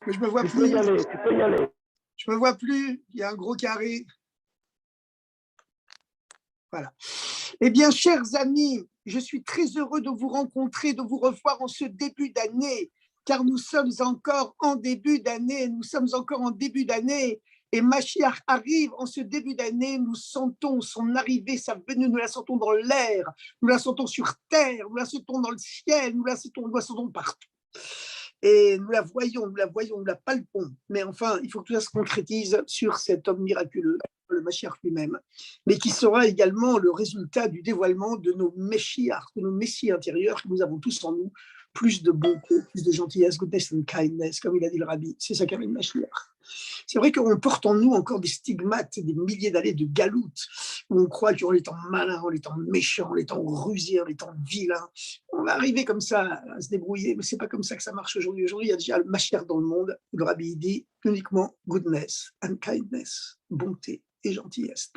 Mais je me vois Tu plus. peux y aller, tu peux y aller. Je me vois plus. Il y a un gros carré. Voilà. Eh bien, chers amis, je suis très heureux de vous rencontrer, de vous revoir en ce début d'année, car nous sommes encore en début d'année. Nous sommes encore en début d'année. Et Mashiach arrive en ce début d'année. Nous sentons son arrivée, sa venue. Nous la sentons dans l'air, nous la sentons sur terre, nous la sentons dans le ciel, nous la sentons partout. Et nous la voyons, nous la palpons. Mais enfin, il faut que tout ça se concrétise sur cet homme miraculeux, le Mashiach lui-même, mais qui sera également le résultat du dévoilement de nos Meshiach, de nos Messies intérieurs que nous avons tous en nous, plus de bonté, plus de gentillesse, goodness and kindness, comme il a dit le Rabbi. C'est ça qu'est le Mashiach. C'est vrai qu'on porte en nous encore des stigmates, des milliers d'années de galoute, où on croit qu'en étant malin, en étant méchant, en étant rusé, en étant vilain, on va arriver comme ça à se débrouiller, mais c'est pas comme ça que ça marche aujourd'hui. Aujourd'hui, il y a déjà le Mashiach dans le monde. Le Rabbi dit uniquement goodness and kindness, bonté et gentillesse.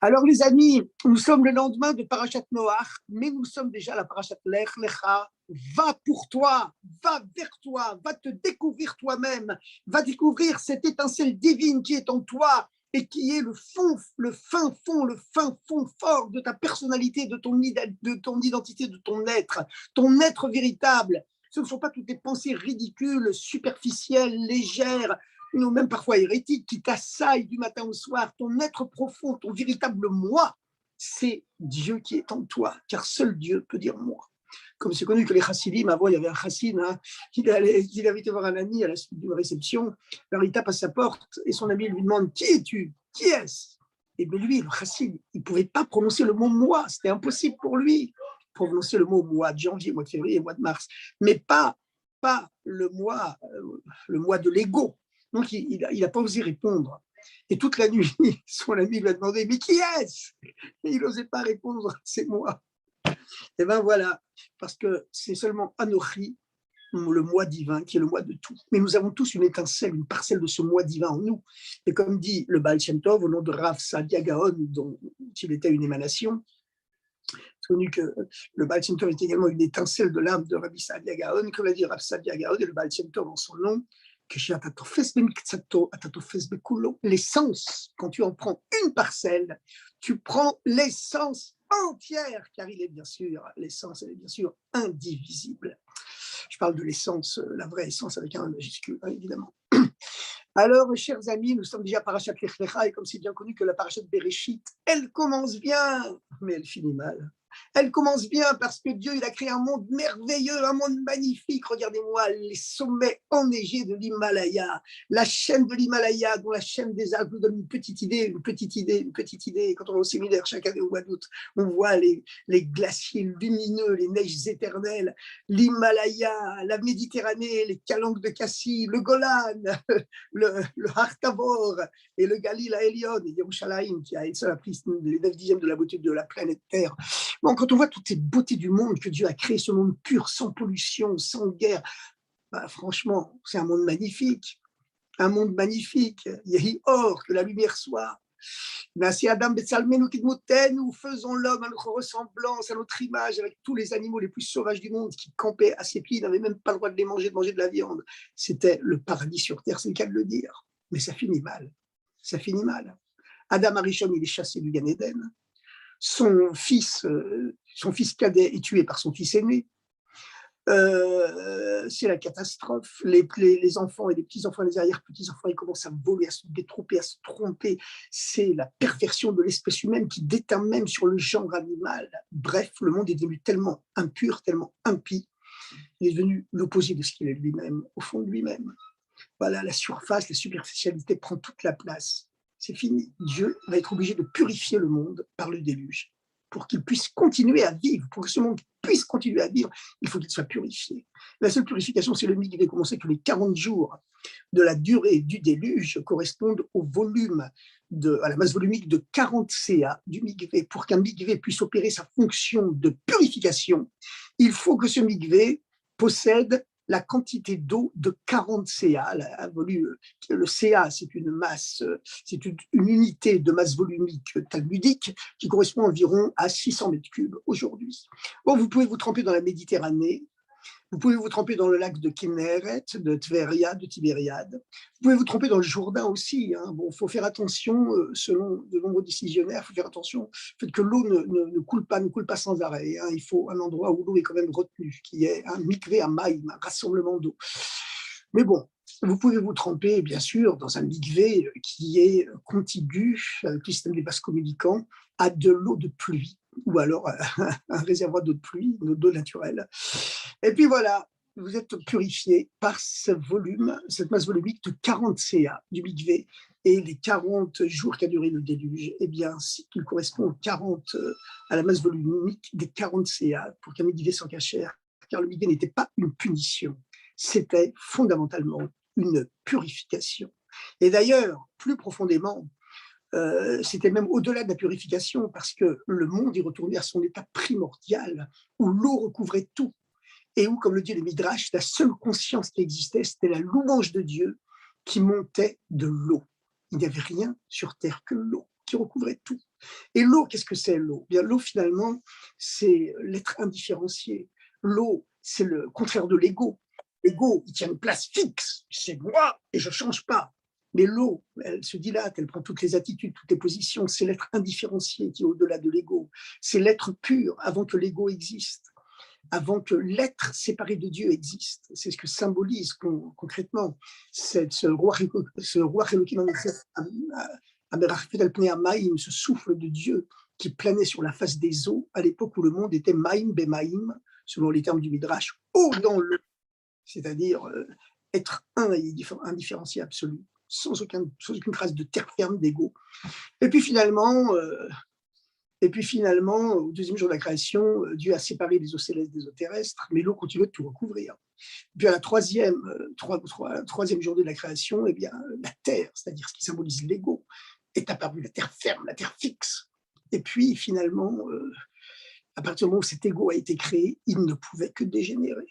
Alors les amis, nous sommes le lendemain de Parashat Noach, mais nous sommes déjà à la Parashat Lech Lecha. Va pour toi, va vers toi, va te découvrir toi-même, va découvrir cette étincelle divine qui est en toi et qui est le fin fond fort de ta personnalité, de ton identité, de ton être véritable. Ce ne sont pas toutes tes pensées ridicules, superficielles, légères, ou même parfois hérétiques, qui t'assaillent du matin au soir. Ton être profond, ton véritable moi, c'est Dieu qui est en toi, car seul Dieu peut dire moi. Comme c'est connu que les chassidim, avant il y avait un chassid, il avait été voir un ami à la suite d'une réception, alors il tape à sa porte et son ami lui demande « Qui es-tu ? Qui est-ce ?» Et bien lui, le chassid, il ne pouvait pas prononcer le mot « moi », c'était impossible pour lui, prononcer le mot « moi » de janvier, mois de février, mois de mars, mais pas le mois de l'ego. Donc il n'a pas osé répondre. Et toute la nuit, son ami lui a demandé « Mais qui est-ce ?» Et il n'osait pas répondre « C'est moi ». Et bien voilà, parce que c'est seulement Anochi, le moi divin, qui est le moi de tout. Mais nous avons tous une étincelle, une parcelle de ce moi divin en nous. Et comme dit le Baal Shem Tov, au nom de Rav Saadia Gaon, dont il était une émanation, c'est connu que le Baal Shem Tov est également une étincelle de l'âme de Rabbi Saadia Gaon, comme l'a dit Rav Saadia Gaon, et le Baal Shem Tov en son nom, l'essence, quand tu en prends une parcelle, tu prends l'essence entière, car l'essence, elle est bien sûr indivisible. Je parle de l'essence, la vraie essence avec un majuscule, évidemment. Alors, chers amis, nous sommes déjà à Parashat Lech Lecha, et comme c'est bien connu que la Parashat Bereshit, elle commence bien, mais elle finit mal. Elle commence bien parce que Dieu, il a créé un monde merveilleux, un monde magnifique. Regardez-moi les sommets enneigés de l'Himalaya, la chaîne de l'Himalaya, dont la chaîne des Alpes nous donne une petite idée. Quand on va au séminaire chaque année au mois d'août, on voit les glaciers lumineux, les neiges éternelles, l'Himalaya, la Méditerranée, les calanques de Cassis, le Golan, le Har Tavor et le Galil à Elion, et Yerushalayim, qui a pris les 9/10 de la beauté de la planète Terre. Bon, quand on voit toutes ces beautés du monde que Dieu a créé, ce monde pur, sans pollution, sans guerre, bah, franchement, c'est un monde magnifique. Un monde magnifique. Yehi Or, que la lumière soit. Nasi Adam Betsalmenu Kidmotenu, faisons l'homme à notre ressemblance, à notre image, avec tous les animaux les plus sauvages du monde qui campaient à ses pieds, n'avaient même pas le droit de les manger, de manger de la viande. C'était le paradis sur terre, c'est le cas de le dire. Mais ça finit mal. Ça finit mal. Adam Arishon, il est chassé du Gan Eden. Son fils cadet est tué par son fils aîné. C'est la catastrophe. Les enfants et les petits-enfants, les arrière-petits-enfants, ils commencent à voler, à se détromper, à se tromper. C'est la perversion de l'espèce humaine qui déteint même sur le genre animal. Bref, le monde est devenu tellement impur, tellement impie. Il est devenu l'opposé de ce qu'il est lui-même, au fond de lui-même. Voilà, la surface, la superficialité prend toute la place. C'est fini. Dieu va être obligé de purifier le monde par le déluge. Pour qu'il puisse continuer à vivre, pour que ce monde puisse continuer à vivre, il faut qu'il soit purifié. La seule purification, c'est le mikvé. Comme on sait que les 40 jours de la durée du déluge correspondent au volume, à la masse volumique de 40 CA du mikvé. Pour qu'un mikvé puisse opérer sa fonction de purification, il faut que ce mikvé possède la quantité d'eau de 40 CA. Le CA, c'est une masse, c'est une unité de masse volumique talmudique qui correspond environ à 600 mètres cubes aujourd'hui. Bon, vous pouvez vous tremper dans la Méditerranée, Vous pouvez vous tremper dans le lac de Kinneret, de Tveria, de Tibériade. Vous pouvez vous tremper dans le Jourdain aussi. Hein. Bon, il faut faire attention, selon de nombreux décisionnaires, il faut faire attention au fait que l'eau ne coule pas sans arrêt. Hein. Il faut un endroit où l'eau est quand même retenue, qui est un mikvé à maïm, un rassemblement d'eau. Mais bon, vous pouvez vous tremper, bien sûr, dans un mikvé qui est contigu, avec le système des vases communicants, à de l'eau de pluie, ou alors un réservoir d'eau de pluie, d'eau naturelle. Et puis voilà, vous êtes purifié par ce volume, cette masse volumique de 40 CA du mikvé. Et les 40 jours qu'a duré le déluge, eh bien, il correspond aux 40, à la masse volumique des 40 CA pour qu'un mikvé s'en cachère, car le mikvé n'était pas une punition, c'était fondamentalement une purification. Et d'ailleurs, plus profondément, c'était même au-delà de la purification, parce que le monde est retourné à son état primordial, où l'eau recouvrait tout, et où, comme le dit le Midrash, la seule conscience qui existait, c'était la louange de Dieu qui montait de l'eau. Il n'y avait rien sur terre que l'eau, qui recouvrait tout. Et l'eau, qu'est-ce que c'est l'eau? Bien, l'eau, finalement, c'est l'être indifférencié. L'eau, c'est le contraire de l'ego. L'ego, il tient une place fixe, c'est moi et je ne change pas. Mais l'eau, elle se dilate, elle prend toutes les attitudes, toutes les positions. C'est l'être indifférencié qui est au-delà de l'ego. C'est l'être pur avant que l'ego existe, avant que l'être séparé de Dieu existe. C'est ce que symbolise concrètement ce roi Elohim, ce souffle de Dieu qui planait sur la face des eaux à l'époque où le monde était Maïm Bemaïm, selon les termes du Midrash, eau dans l'eau, c'est-à-dire être un et indifférencié absolu, sans aucune trace de terre ferme d'ego. Et puis finalement, au deuxième jour de la création, Dieu a séparé les eaux célestes des eaux terrestres, mais l'eau continue de tout recouvrir. Puis à la troisième journée de la création, eh bien, la terre, c'est-à-dire ce qui symbolise l'ego, est apparue, la terre ferme, la terre fixe. Et puis finalement, à partir du moment où cet ego a été créé, il ne pouvait que dégénérer.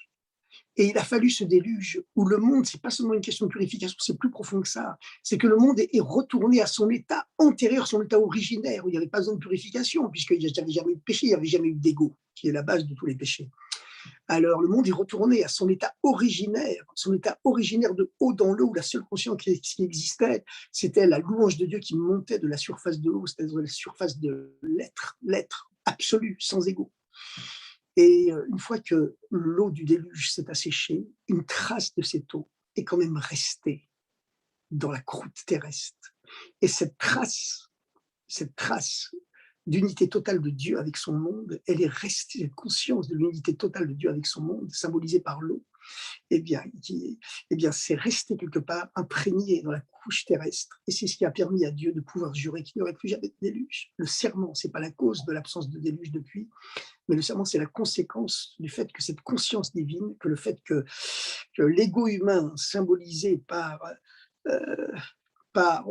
Et il a fallu ce déluge où le monde, c'est pas seulement une question de purification, c'est plus profond que ça. C'est que le monde est retourné à son état antérieur, son état originaire, où il n'y avait pas besoin de purification, puisqu'il n'y avait jamais eu de péché, il n'y avait jamais eu d'ego, qui est la base de tous les péchés. Alors le monde est retourné à son état originaire de haut dans l'eau, où la seule conscience qui existait, c'était la louange de Dieu qui montait de la surface de l'eau, c'est-à-dire de la surface de l'être absolu, sans ego. Et une fois que l'eau du déluge s'est asséchée, une trace de cette eau est quand même restée dans la croûte terrestre. Et cette trace d'unité totale de Dieu avec son monde, elle est restée, cette conscience de l'unité totale de Dieu avec son monde, symbolisée par l'eau, eh bien, c'est resté quelque part imprégné dans la couche terrestre. Et c'est ce qui a permis à Dieu de pouvoir jurer qu'il n'y aurait plus jamais de déluge. Le serment, ce n'est pas la cause de l'absence de déluge depuis, mais le serment, c'est la conséquence du fait que cette conscience divine, que le fait que l'ego humain symbolisé euh, par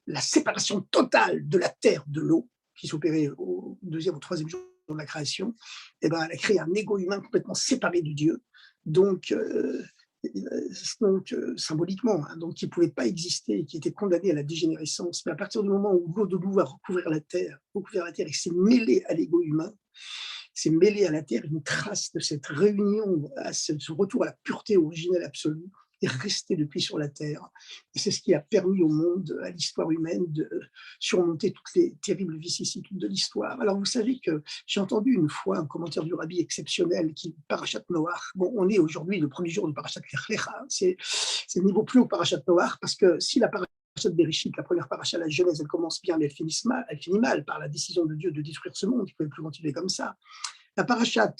la séparation totale de la terre de l'eau, qui s'opérait au deuxième ou troisième jour de la création, eh ben, elle a créé un ego humain complètement séparé de Dieu, donc, symboliquement, hein, donc qui ne pouvait pas exister, qui était condamné à la dégénérescence. Mais à partir du moment où l'eau de l'eau va recouvrir la terre et s'est mêlée à l'ego humain, s'est mêlée à la terre, une trace de cette réunion, à ce retour à la pureté originelle absolue, est restée depuis sur la terre. Et c'est ce qui a permis au monde, à l'histoire humaine, de surmonter toutes les terribles vicissitudes de l'histoire. Alors vous savez que j'ai entendu une fois un commentaire du rabbi exceptionnel qui Parashat Noach. Bon, on est aujourd'hui le premier jour de Parashat Lech Lecha. C'est le niveau plus haut Parashat Noach, parce que si la Parashat Bereshit, la première paracha, la Genèse, elle commence bien, mais elle finit mal par la décision de Dieu de détruire ce monde. Il ne pouvait plus continuer comme ça. La parachat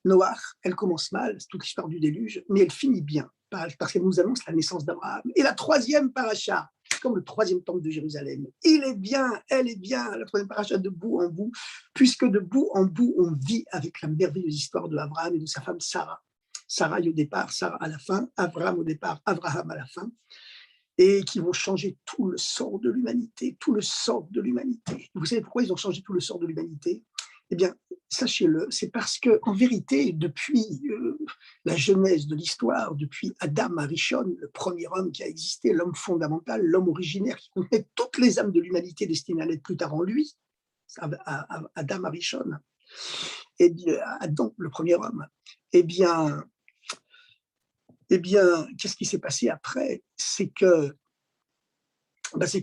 Noach, elle commence mal, c'est toute l'histoire du déluge, mais elle finit bien, parce qu'elle nous annonce la naissance d'Abraham. Et la troisième paracha, comme le troisième temple de Jérusalem, elle est bien, la troisième paracha de bout en bout, puisque de bout en bout, on vit avec la merveilleuse histoire de Abraham et de sa femme Sarah. Sarah au départ, Sarah à la fin, Abraham au départ, Abraham à la fin, et qui vont changer tout le sort de l'humanité, tout le sort de l'humanité. Vous savez pourquoi ils ont changé tout le sort de l'humanité? Eh bien, sachez-le, c'est parce qu'en vérité, depuis la genèse de l'histoire, depuis Adam Arishon, le premier homme qui a existé, l'homme fondamental, l'homme originaire qui contenait toutes les âmes de l'humanité destinées à l'être plus tard en lui, Adam Arishon, et Adam, le premier homme, Eh bien, qu'est-ce qui s'est passé après? C'est qu'il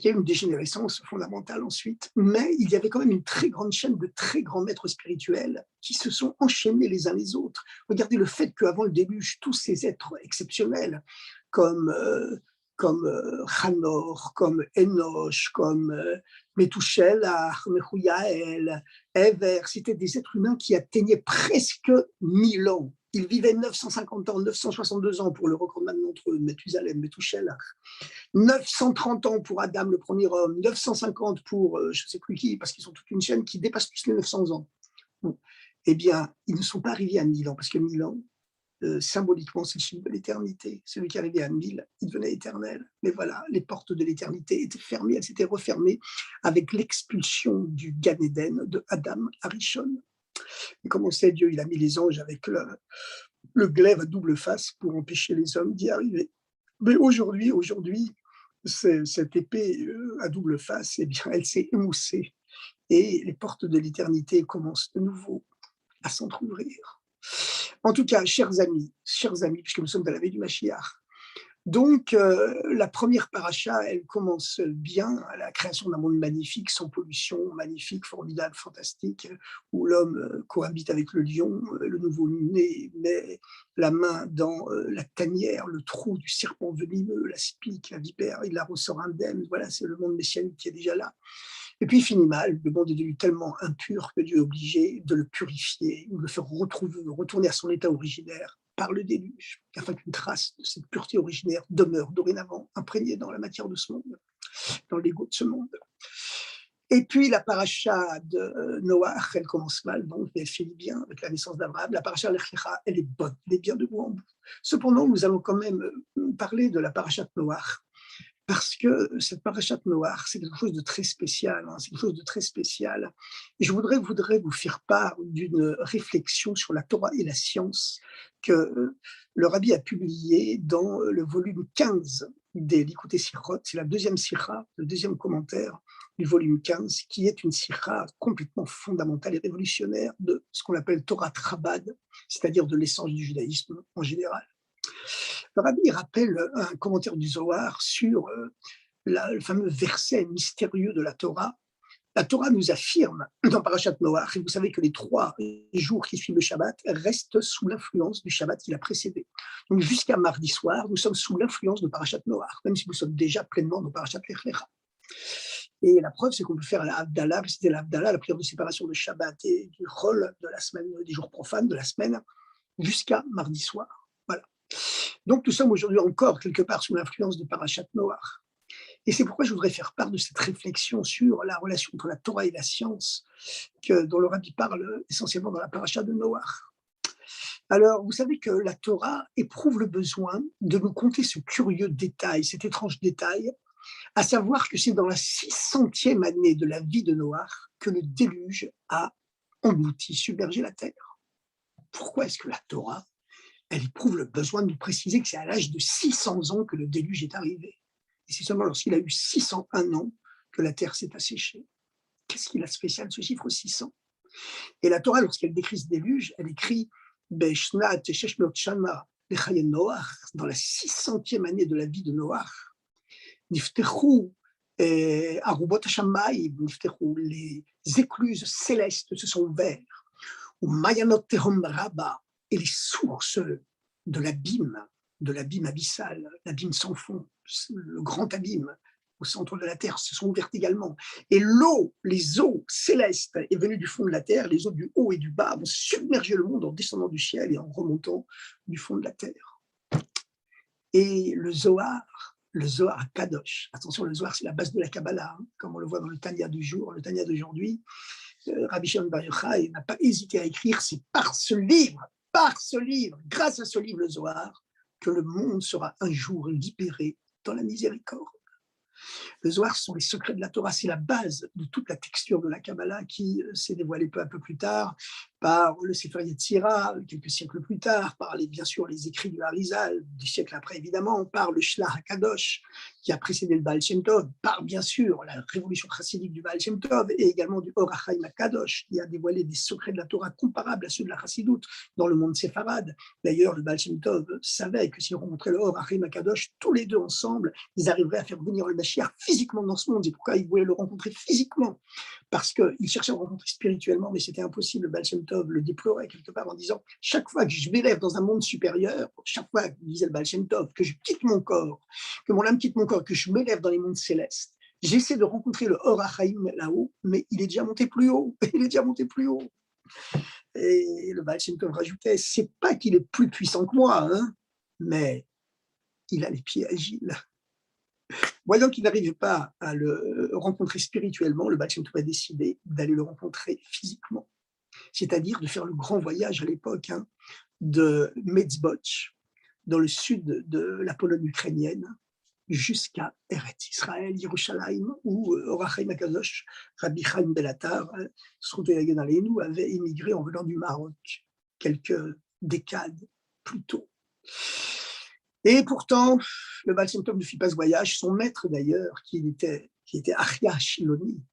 y a eu une dégénérescence fondamentale ensuite, mais il y avait quand même une très grande chaîne de très grands maîtres spirituels qui se sont enchaînés les uns les autres. Regardez le fait qu'avant le déluge, tous ces êtres exceptionnels, comme, Hanor, comme Enoch, comme Methuselah, Mehujael, Ever, c'était des êtres humains qui atteignaient presque 1000 ans. Ils vivaient 950 ans, 962 ans pour le recordman d'entre eux, Methusalem, Methuselah. 930 ans pour Adam, le premier homme, 950 pour je ne sais plus qui, parce qu'ils sont toute une chaîne qui dépasse tous les 900 ans. Bon. Eh bien, ils ne sont pas arrivés à 1000 ans, parce que 1000 ans, symboliquement, c'est le chiffre de l'éternité. Celui qui arrivait à 1000, il devenait éternel. Mais voilà, les portes de l'éternité étaient fermées, elles s'étaient refermées avec l'expulsion du Gan Eden de Adam Arishon. Et comme on sait, Dieu, il a mis les anges avec le glaive à double face pour empêcher les hommes d'y arriver. Mais aujourd'hui, cette épée à double face, eh bien, elle s'est émoussée et les portes de l'éternité commencent de nouveau à s'entrouvrir. En tout cas, chers amis, puisque nous sommes à la veille du Mashiach, donc la première paracha, elle commence bien à la création d'un monde magnifique, sans pollution, magnifique, formidable, fantastique, où l'homme cohabite avec le lion, le nouveau-né met la main dans la tanière, le trou du serpent venimeux, la spique, la vipère, il la ressort indemne. Voilà, c'est le monde messianique qui est déjà là. Et puis il finit mal, le monde est devenu tellement impur que Dieu est obligé de le purifier, ou de le faire retourner à son état originaire par le déluge, afin qu'une trace de cette pureté originaire demeure dorénavant imprégnée dans la matière de ce monde, dans l'ego de ce monde. Et puis la paracha de Noach, elle commence mal, donc, mais elle finit bien avec la naissance d'Abraham. La paracha Lech Lecha, elle est bonne, elle est bien de bout en bout. Cependant, nous allons quand même parler de la paracha de Noach, parce que cette parachat Noach, c'est quelque chose de très spécial, c'est quelque chose de très spécial. Et je voudrais vous faire part d'une réflexion sur la Torah et la science que le Rabbi a publié dans le volume 15 des Likutei Sichot. C'est la deuxième sikha, le deuxième commentaire du volume 15, qui est une sikha complètement fondamentale et révolutionnaire de ce qu'on appelle Torah Chabad, c'est-à-dire de l'essence du judaïsme en général. Le Rabbi rappelle un commentaire du Zohar sur le fameux verset mystérieux de la Torah. La Torah nous affirme dans Parashat Noach, et vous savez que les 3 jours qui suivent le Shabbat restent sous l'influence du Shabbat qui l'a précédé. Donc jusqu'à mardi soir, nous sommes sous l'influence de Parashat Noach, même si nous sommes déjà pleinement dans Parashat Lech Lecha. Et la preuve, c'est qu'on peut faire la Havdalah, c'était la Havdalah, la prière de séparation de Shabbat et du Chol de la semaine, des jours profanes de la semaine, jusqu'à mardi soir. Voilà. Donc nous sommes aujourd'hui encore quelque part sous l'influence de Parashat Noach. Et c'est pourquoi je voudrais faire part de cette réflexion sur la relation entre la Torah et la science, dont le Rabbi parle essentiellement dans la paracha de Noach. Alors, vous savez que la Torah éprouve le besoin de nous conter ce curieux détail, cet étrange détail, à savoir que c'est dans la 600e année de la vie de Noach que le déluge a englouti, submergé la terre. Pourquoi est-ce que la Torah, elle éprouve le besoin de nous préciser que c'est à l'âge de 600 ans que le déluge est arrivé? Et c'est seulement lorsqu'il a eu 601 ans que la terre s'est asséchée. Qu'est-ce qu'il a de spécial, ce chiffre 600? Et la Torah, lorsqu'elle décrit ce déluge, elle écrit Beshnat Sheshmot Shana Lechaye Noach, dans la 600e année de la vie de Noach, Niftechu Arubot Hashamayim, Niftechu, les écluses célestes se sont ouvertes, ou Mayanot Tehom Rabba, et les sources de l'abîme abyssal, l'abîme sans fond, le grand abîme au centre de la terre se sont ouvertes également. Et l'eau, les eaux célestes est venue du fond de la terre, les eaux du haut et du bas vont submerger le monde en descendant du ciel et en remontant du fond de la terre. Et le Zohar Kadosh, attention, le Zohar c'est la base de la Kabbalah, comme on le voit dans le Tanya du jour, le Tanya d'aujourd'hui, Rabbi Shimon Bar Yochai n'a pas hésité à écrire, c'est par ce livre, grâce à ce livre, le Zohar, que le monde sera un jour libéré dans la miséricorde. Le Zohar sont les secrets de la Torah, c'est la base de toute la texture de la Kabbalah qui s'est dévoilée peu à peu plus tard par le Sefer Yetzira, quelques siècles plus tard, par bien sûr les écrits du Harizal, des siècles après évidemment, par le Shlach HaKadosh qui a précédé le Baal Shem Tov, par bien sûr la révolution chassidique du Baal Shem Tov et également du Or HaChaim HaKadosh qui a dévoilé des secrets de la Torah comparables à ceux de la Chassidoute dans le monde séfarade. D'ailleurs, le Baal Shem Tov savait que s'il rencontrait le Or HaChaim HaKadosh, tous les deux ensemble, ils arriveraient à faire venir le Mashiach physiquement dans ce monde. C'est pourquoi ils voulaient le rencontrer physiquement, parce qu'il cherchait à le rencontrer spirituellement, mais c'était impossible. Le Baal Shem Tov le déplorait quelque part en disant « Chaque fois que je m'élève dans un monde supérieur, chaque fois, disait le Baal Shem Tov, que je quitte mon corps, que mon âme quitte mon corps, que je m'élève dans les mondes célestes, j'essaie de rencontrer le Or HaChaim là-haut, mais il est déjà monté plus haut, il est déjà monté plus haut. » Et le Baal Shem Tov rajoutait « C'est pas qu'il est plus puissant que moi, hein, mais il a les pieds agiles. » Voyant qu'il n'arrivait pas à le rencontrer spirituellement, le Baal Shem Tov a décidé d'aller le rencontrer physiquement, c'est-à-dire de faire le grand voyage à l'époque de Metzbotch, dans le sud de la Pologne ukrainienne, jusqu'à Eretz Israël, Yerushalayim, où Or HaChaim HaKadosh, Rabbi Chaim Bellatar, Zchut Yagen Aleinu, avait émigré en venant du Maroc quelques décades plus tôt. Et pourtant, le Baal Shem Tov ne fit pas ce voyage. Son maître d'ailleurs, qui était Achia Shiloni,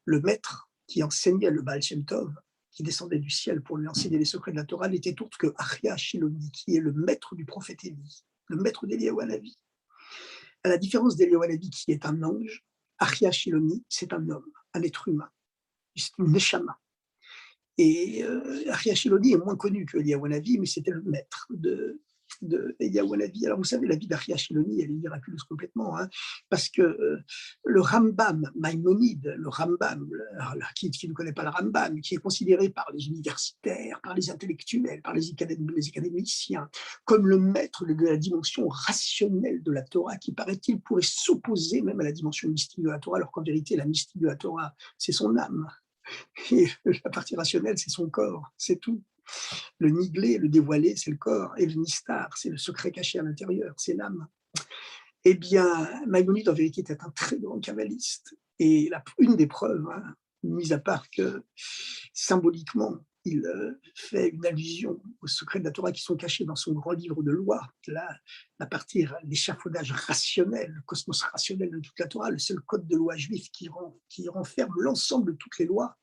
le maître qui enseignait le Baal Shem Tov, qui descendait du ciel pour lui enseigner les secrets de la Torah, n'était autre que Achia Shiloni, qui est le maître du prophète Élie, le maître d'Eliyahu Hanavi. À la différence d'Eliyahu Hanavi, qui est un ange, Achia Shiloni, c'est un homme, un être humain, c'est une neshama. Et Achia Shiloni est moins connu que Eliyahu Hanavi, mais c'était le maître de Eliyahu Hanavi. Alors vous savez, la vie d'Achia Shiloni, elle est miraculeuse complètement, parce que le Rambam Maïmonide, le Rambam, qui ne connaît pas le Rambam, qui est considéré par les universitaires, par les intellectuels, par les académiciens, comme le maître de la dimension rationnelle de la Torah, qui paraît-il pourrait s'opposer même à la dimension mystique de la Torah, alors qu'en vérité, la mystique de la Torah, c'est son âme. Et la partie rationnelle, c'est son corps, c'est tout. Le niglé, le dévoilé, c'est le corps, et le nistar, c'est le secret caché à l'intérieur, c'est l'âme. Eh bien, Maïmonide, en vérité, était un très grand kabbaliste. Et une des preuves, mis à part que symboliquement, il fait une allusion aux secrets de la Torah qui sont cachés dans son grand livre de loi, à partir de l'échafaudage rationnel, le cosmos rationnel de toute la Torah, le seul code de loi juif qui renferme l'ensemble de toutes les lois,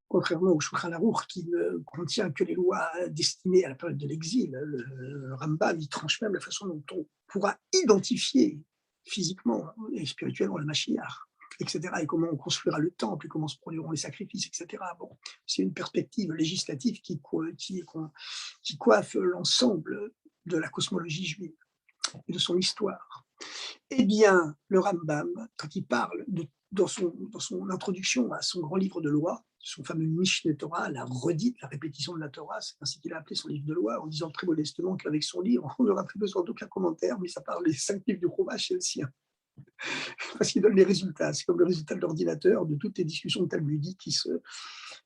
contrairement au Shulchan Aruch qui ne contient que les lois destinées à la période de l'exil. Le Rambam, il tranche même la façon dont on pourra identifier physiquement et spirituellement le Mashiach, etc., et comment on construira le temple, et comment se produiront les sacrifices, etc. Bon, c'est une perspective législative qui coiffe l'ensemble de la cosmologie juive et de son histoire. Eh bien, le Rambam, quand il parle dans son introduction à son grand livre de loi, son fameux Mishneh Torah, la redite, la répétition de la Torah, c'est ainsi qu'il a appelé son livre de loi, en disant très modestement qu'avec son livre, on n'aura plus besoin d'aucun commentaire, mais ça parle des 5 livres du Chumash, c'est le sien. Parce qu'il donne les résultats. C'est comme le résultat de l'ordinateur de toutes les discussions talmudiques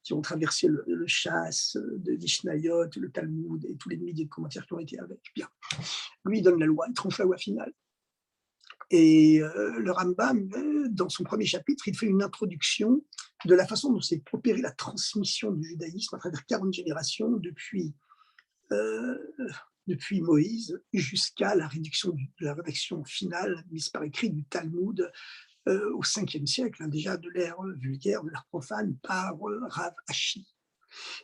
qui ont traversé le Chass, de Mishnayot, le Talmud et tous les milliers de commentaires qui ont été avec. Bien. Lui, il donne la loi, il tranche la loi finale. Et le Rambam, dans son premier chapitre, il fait une introduction de la façon dont s'est opérée la transmission du judaïsme à travers 40 générations depuis Moïse jusqu'à la rédaction finale mise par écrit du Talmud au 5e siècle, déjà de l'ère vulgaire, de l'ère profane, par Rav Ashi.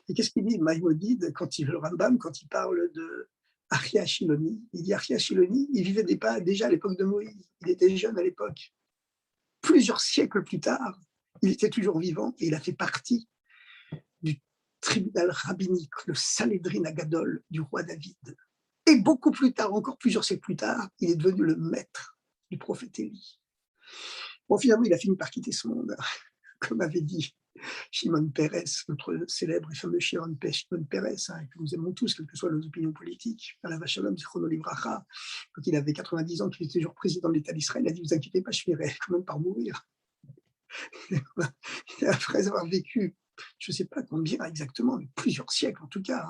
Et qu'est-ce qu'il dit Maïmonide, le Rambam, quand il parle de Achia Shiloni? Il dit Achia Shiloni, il vivait déjà à l'époque de Moïse, il était jeune à l'époque. Plusieurs siècles plus tard, il était toujours vivant et il a fait partie du tribunal rabbinique, le Sanhedrin Agadol du roi David. Et beaucoup plus tard, encore plusieurs siècles plus tard, il est devenu le maître du prophète Élie. Bon, finalement, il a fini par quitter ce monde, comme avait dit Shimon Peres, notre célèbre et fameux Shimon Peres, que nous aimons tous, quelles que soient nos opinions politiques, à la Vachalom, Zichrono Livracha, quand il avait 90 ans, qu'il était toujours président de l'État d'Israël, il a dit « Vous inquiétez pas, je finirai quand même par mourir ». Et après avoir vécu, je ne sais pas combien exactement, mais plusieurs siècles en tout cas,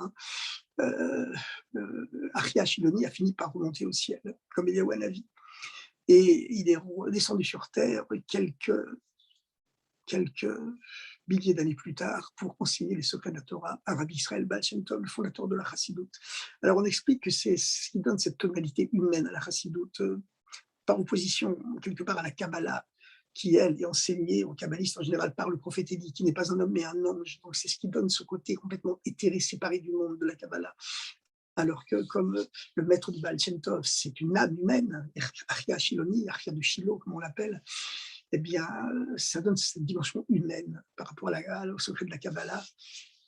Achia Shiloni a fini par remonter au ciel, comme Eliyahu Hanavi. Et il est redescendu sur terre quelques milliers d'années plus tard, pour enseigner les secrets de la Torah à Rabbi Israël Baal Shem Tov, le fondateur de la Chassidoute. Alors on explique que c'est ce qui donne cette tonalité humaine à la Chassidoute, par opposition quelque part à la Kabbalah, qui elle est enseignée aux kabbalistes en général par le prophète Élie, qui n'est pas un homme mais un ange. Donc c'est ce qui donne ce côté complètement éthéré, séparé du monde de la Kabbalah. Alors que comme le maître du Baal Shem Tov, c'est une âme humaine, Arya Shiloni, Arya de Shiloh, comme on l'appelle, eh bien, ça donne cette dimension humaine par rapport au secret de la Kabbalah.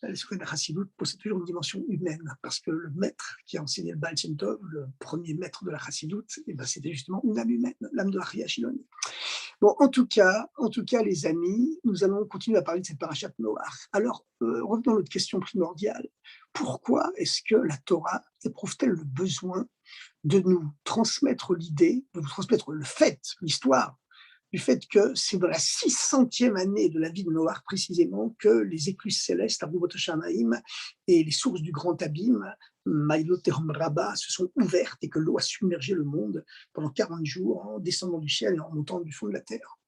Le secret de la Chassidoute possède toujours une dimension humaine, parce que le maître qui a enseigné le Baal Shem Tov, le premier maître de la Chassidoute, eh ben, c'était justement une âme humaine, l'âme de Arya Shiloni. Bon, en tout cas, les amis, nous allons continuer à parler de cette parashat Noach. Alors, revenons à notre question primordiale. Pourquoi est-ce que la Torah éprouve-t-elle le besoin de nous transmettre l'idée, de nous transmettre le fait, l'histoire, du fait que c'est dans la 600e année de la vie de Noach précisément que les écluses célestes, Aruvot Shamaim, et les sources du grand abîme, Maïlot Tehom Rabba, se sont ouvertes et que l'eau a submergé le monde pendant 40 jours en descendant du ciel et en montant du fond de la terre.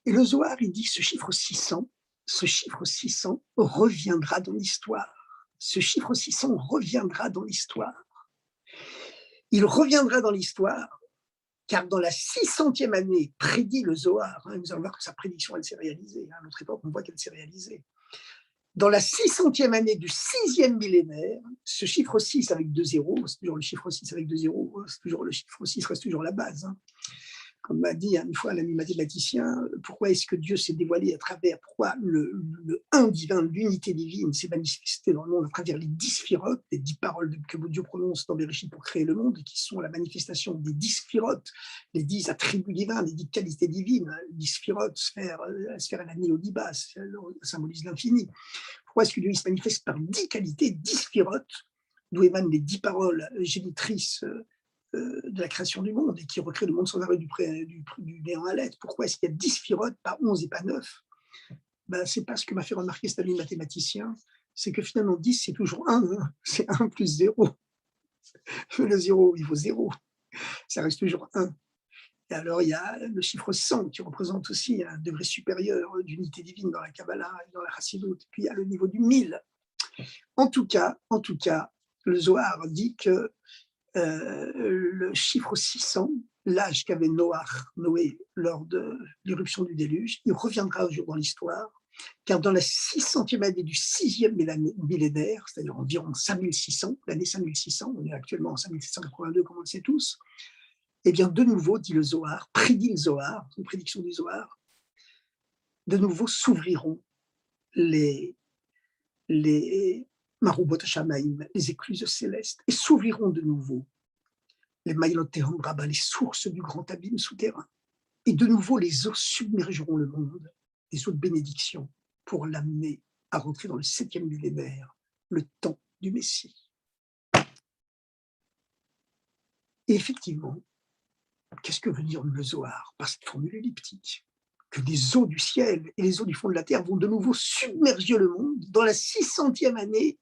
Et le Zohar, il dit ce chiffre 600 reviendra dans l'histoire. Ce chiffre 600 reviendra dans l'histoire. Il reviendra dans l'histoire, car dans la 600e année, prédit le Zohar, vous allez voir que sa prédiction, elle s'est réalisée. À notre époque, on voit qu'elle s'est réalisée. Dans la 600e année du 6e millénaire, ce chiffre 6 avec 2 zéros, c'est toujours le chiffre 6 avec 2 zéros, c'est toujours le chiffre 6 reste toujours la base. Comme m'a dit une fois un ami mathématicien, pourquoi est-ce que Dieu s'est dévoilé à travers, pourquoi le un divin, l'unité divine s'est manifestée dans le monde à travers les 10 sphirotes, les 10 paroles que Dieu prononce dans Bereshit pour créer le monde, qui sont la manifestation des 10 sphirotes, les 10 attributs divins, les 10 qualités divines, 10 sphirotes, sphère Elani Odiba, ça symbolise l'infini. Pourquoi est-ce que Dieu se manifeste par 10 qualités, 10 sphirotes, d'où émanent les 10 paroles génitrices de la création du monde et qui recrée le monde sans arrêt du néant à l'être. Pourquoi est-ce qu'il y a 10 sphirotes, pas 11 et pas 9? C'est pas ce que m'a fait remarquer cet ami mathématicien, c'est que finalement 10 c'est toujours 1, c'est 1 plus 0. Le 0, il vaut 0, ça reste toujours 1. Et alors il y a le chiffre 100 qui représente aussi un degré supérieur d'unité divine dans la Kabbalah et dans la Chassidoute. Puis il y a le niveau du 1000. En tout cas, le Zohar dit que le chiffre 600, l'âge qu'avait Noé lors de l'éruption du déluge, il reviendra un jour dans l'histoire, car dans la 600e année du 6e millénaire, c'est-à-dire environ 5600, l'année 5600, on est actuellement en 5782 comme on le sait tous, et bien de nouveau, dit le Zohar, prédit le Zohar, une prédiction du Zohar, de nouveau s'ouvriront les Marubot Shamaim, les écluses célestes, et s'ouvriront de nouveau les Maïlot Tehom Rabba, les sources du grand abîme souterrain. Et de nouveau, les eaux submergeront le monde, les eaux de bénédiction, pour l'amener à rentrer dans le 7e millénaire, le temps du Messie. Et effectivement, qu'est-ce que veut dire le Zohar par cette formule elliptique? Que les eaux du ciel et les eaux du fond de la terre vont de nouveau submerger le monde dans la 600e année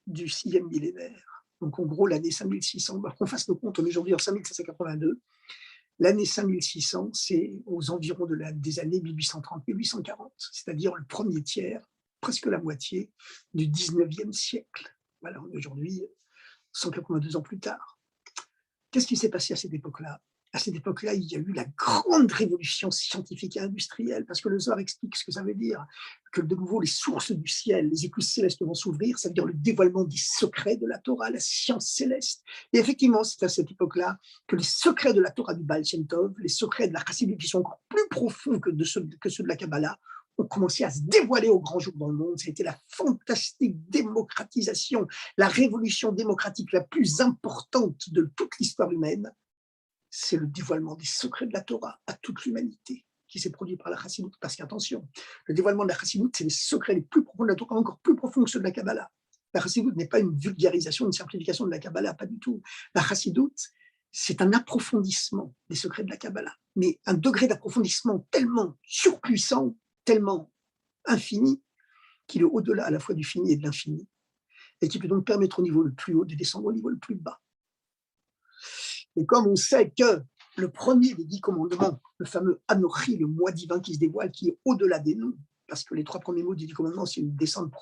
du 6e millénaire. Donc en gros, l'année 5600, qu'on fasse nos comptes, on est aujourd'hui en 5782. L'année 5600, c'est aux environs des années 1830-1840, c'est-à-dire le premier tiers, presque la moitié du 19e siècle. Voilà, on est aujourd'hui 182 ans plus tard. Qu'est-ce qui s'est passé à cette époque-là? À cette époque-là, il y a eu la grande révolution scientifique et industrielle, parce que le Zohar explique ce que ça veut dire, que de nouveau les sources du ciel, les écluses célestes vont s'ouvrir, ça veut dire le dévoilement des secrets de la Torah, la science céleste. Et effectivement, c'est à cette époque-là que les secrets de la Torah du Baal Shem Tov, les secrets de la Chassidoute qui sont encore plus profonds que ceux de la Kabbalah, ont commencé à se dévoiler au grand jour dans le monde. C'était la fantastique démocratisation, la révolution démocratique la plus importante de toute l'histoire humaine. C'est le dévoilement des secrets de la Torah à toute l'humanité qui s'est produit par la Chassidoute. Parce qu'attention, le dévoilement de la Chassidoute, c'est les secrets les plus profonds de la Torah, encore plus profonds que ceux de la Kabbalah. La Chassidoute n'est pas une vulgarisation, une simplification de la Kabbalah, pas du tout. La Chassidoute, c'est un approfondissement des secrets de la Kabbalah, mais un degré d'approfondissement tellement surpuissant, tellement infini, qu'il est au-delà à la fois du fini et de l'infini, et qui peut donc permettre au niveau le plus haut de descendre au niveau le plus bas. Et comme on sait que le premier des 10 commandements, le fameux Anochi, le moi divin qui se dévoile, qui est au-delà des noms, parce que les 3 premiers mots des 10 commandements, c'est une descente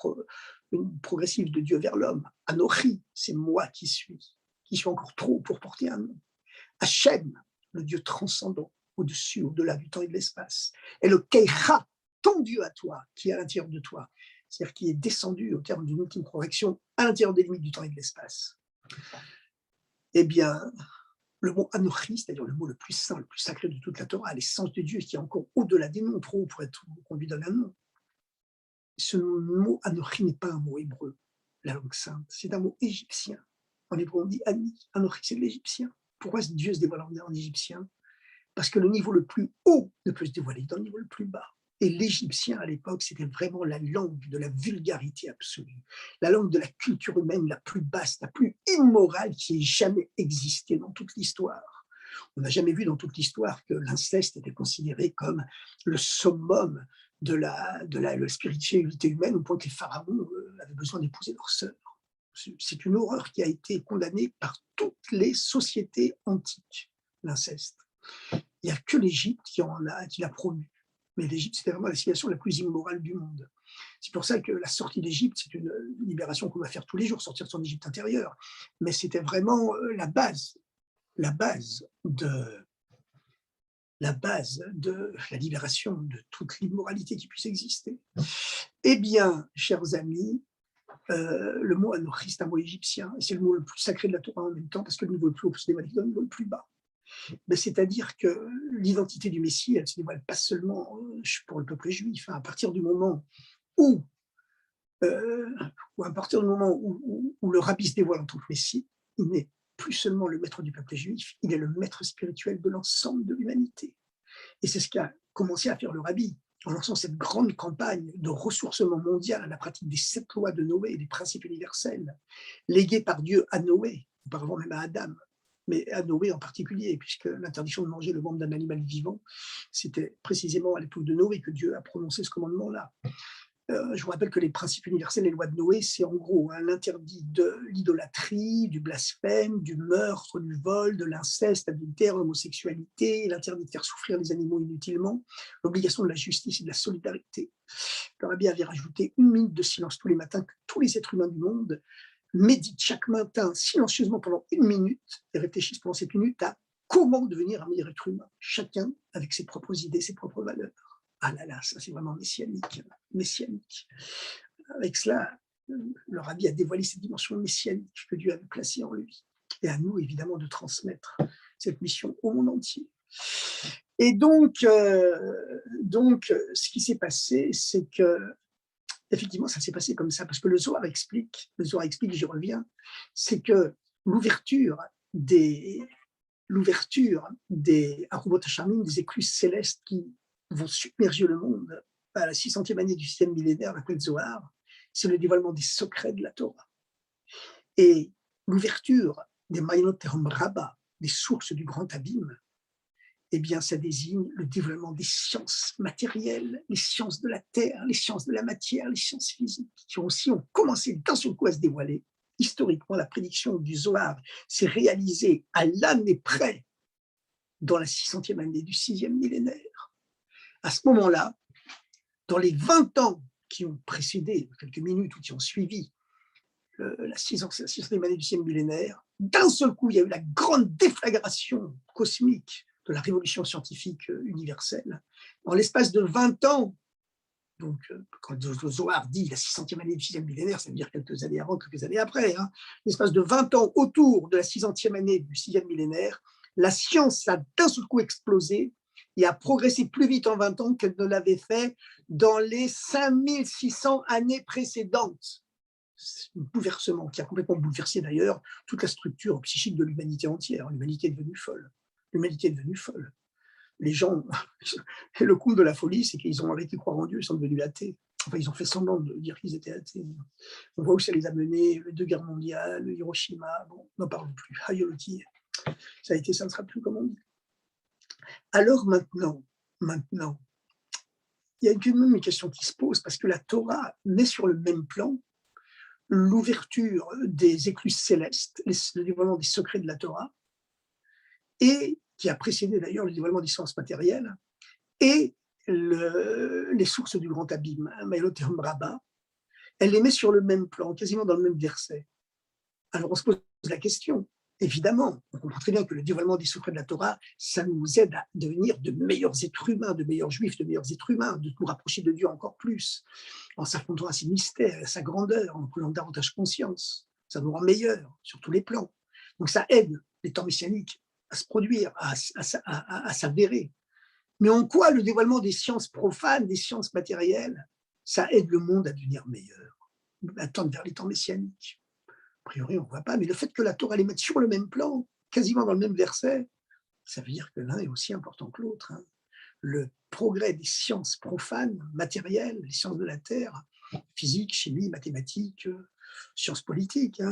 progressive de Dieu vers l'homme. Anochi, c'est moi qui suis encore trop pour porter un nom. Hachem, le Dieu transcendant, au-dessus, au-delà du temps et de l'espace. Et le Keicha, ton Dieu à toi, qui est à l'intérieur de toi, c'est-à-dire qui est descendu au terme d'une ultime correction à l'intérieur des limites du temps et de l'espace. Eh bien, le mot Anochi, c'est-à-dire le mot le plus saint, le plus sacré de toute la Torah, l'essence de Dieu qui est encore au-delà des noms, trop haut qu'on lui donne un nom. Ce mot Anochi n'est pas un mot hébreu, la langue sainte, c'est un mot égyptien. En hébreu, on dit Ani, Anochi, c'est de l'égyptien. Pourquoi Dieu se dévoile en égyptien? Parce que le niveau le plus haut ne peut se dévoiler dans le niveau le plus bas. Et l'égyptien, à l'époque, c'était vraiment la langue de la vulgarité absolue, la langue de la culture humaine la plus basse, la plus immorale qui ait jamais existé dans toute l'histoire. On n'a jamais vu dans toute l'histoire que l'inceste était considéré comme le summum de la spiritualité humaine, au point que les pharaons avaient besoin d'épouser leurs sœurs. C'est une horreur qui a été condamnée par toutes les sociétés antiques, l'inceste. Il n'y a que l'Égypte qui l'a promu. Mais l'Égypte, c'était vraiment la civilisation la plus immorale du monde. C'est pour ça que la sortie d'Égypte, c'est une libération qu'on va faire tous les jours, sortir de son Égypte intérieure. Mais c'était vraiment la base de la libération de toute l'immoralité qui puisse exister. Eh bien, chers amis, le mot Anochi, c'est un mot égyptien, et c'est le mot le plus sacré de la Torah en même temps, parce que le niveau le plus haut peut se dévoiler dans le niveau le plus bas. Mais c'est-à-dire que l'identité du Messie, elle ne se dévoile pas seulement pour le peuple juif. À partir du moment où, à partir du moment où le rabbi se dévoile en tant que Messie, il n'est plus seulement le maître du peuple juif, il est le maître spirituel de l'ensemble de l'humanité. Et c'est ce qu'a commencé à faire le rabbi en lançant cette grande campagne de ressourcement mondial à la pratique des 7 lois de Noé et des principes universels, légués par Dieu à Noé, auparavant même à Adam, mais à Noé en particulier, puisque l'interdiction de manger le membre d'un animal vivant, c'était précisément à l'époque de Noé que Dieu a prononcé ce commandement-là. Je vous rappelle que les principes universels, les lois de Noé, c'est en gros l'interdit de l'idolâtrie, du blasphème, du meurtre, du vol, de l'inceste, l'adultère, l'homosexualité, l'interdit de faire souffrir les animaux inutilement, l'obligation de la justice et de la solidarité. Le rabbi avait rajouté 1 minute de silence tous les matins que tous les êtres humains du monde méditent chaque matin silencieusement pendant 1 minute et réfléchissent pendant cette minute à comment devenir un meilleur être humain, chacun avec ses propres idées, ses propres valeurs. Ah là là, ça c'est vraiment messianique. Avec cela, le rabbi a dévoilé cette dimension messianique que Dieu avait placée en lui. Et à nous, évidemment, de transmettre cette mission au monde entier. Et donc ce qui s'est passé, c'est que effectivement, ça s'est passé comme ça, parce que le Zohar explique, j'y reviens, c'est que l'ouverture des Arubot Hachamim, des écluses célestes qui vont submerger le monde à la 600e année du 6e millénaire, l'appel Zohar, c'est le dévoilement des secrets de la Torah. Et l'ouverture des Mayonot Tehom Rabba, des sources du grand abîme, eh bien, ça désigne le développement des sciences matérielles, les sciences de la terre, les sciences de la matière, les sciences physiques, qui ont commencé d'un seul coup à se dévoiler. Historiquement, la prédiction du Zohar s'est réalisée à l'année près dans la 600e année du 6e millénaire. À ce moment-là, dans les 20 ans qui ont précédé, quelques minutes ou qui ont suivi la 6e année du 6e millénaire, d'un seul coup, il y a eu la grande déflagration cosmique de la révolution scientifique universelle. En l'espace de 20 ans, donc quand le Zohar dit la 600e année du 6e millénaire, ça veut dire quelques années avant, quelques années après, l'espace de 20 ans autour de la 600e année du 6e millénaire, la science a d'un seul coup explosé et a progressé plus vite en 20 ans qu'elle ne l'avait fait dans les 5600 années précédentes. C'est un bouleversement qui a complètement bouleversé d'ailleurs toute la structure psychique de l'humanité entière. L'humanité est devenue folle. Les gens, le coup de la folie, c'est qu'ils ont arrêté de croire en Dieu, ils sont devenus athées. Enfin, ils ont fait semblant de dire qu'ils étaient athées. On voit où ça les a menés, les 2 guerres mondiales, Hiroshima, bon, on n'en parle plus. Hayoloki, ça ne sera plus comme on dit. Alors maintenant, il y a une question qui se pose, parce que la Torah met sur le même plan l'ouverture des écluses célestes, le dévoilement des secrets de la Torah, et qui a précédé d'ailleurs le dévoilement des sciences matérielles, et les sources du grand abîme, Maïlot et Braba, elle les met sur le même plan, quasiment dans le même verset. Alors on se pose la question, évidemment, on comprend très bien que le dévoilement des secrets de la Torah, ça nous aide à devenir de meilleurs êtres humains, de meilleurs juifs, de meilleurs êtres humains, de nous rapprocher de Dieu encore plus, en s'affrontant à ses mystères, à sa grandeur, en prenant davantage conscience. Ça nous rend meilleurs sur tous les plans. Donc ça aide les temps messianiques à se produire, à s'avérer. Mais en quoi le dévoilement des sciences profanes, des sciences matérielles, ça aide le monde à devenir meilleur, à tendre vers les temps messianiques? A priori, on ne voit pas, mais le fait que la Torah les mette sur le même plan, quasiment dans le même verset, ça veut dire que l'un est aussi important que l'autre. Hein. Le progrès des sciences profanes, matérielles, les sciences de la Terre, physique, chimie, mathématiques, sciences politiques, hein,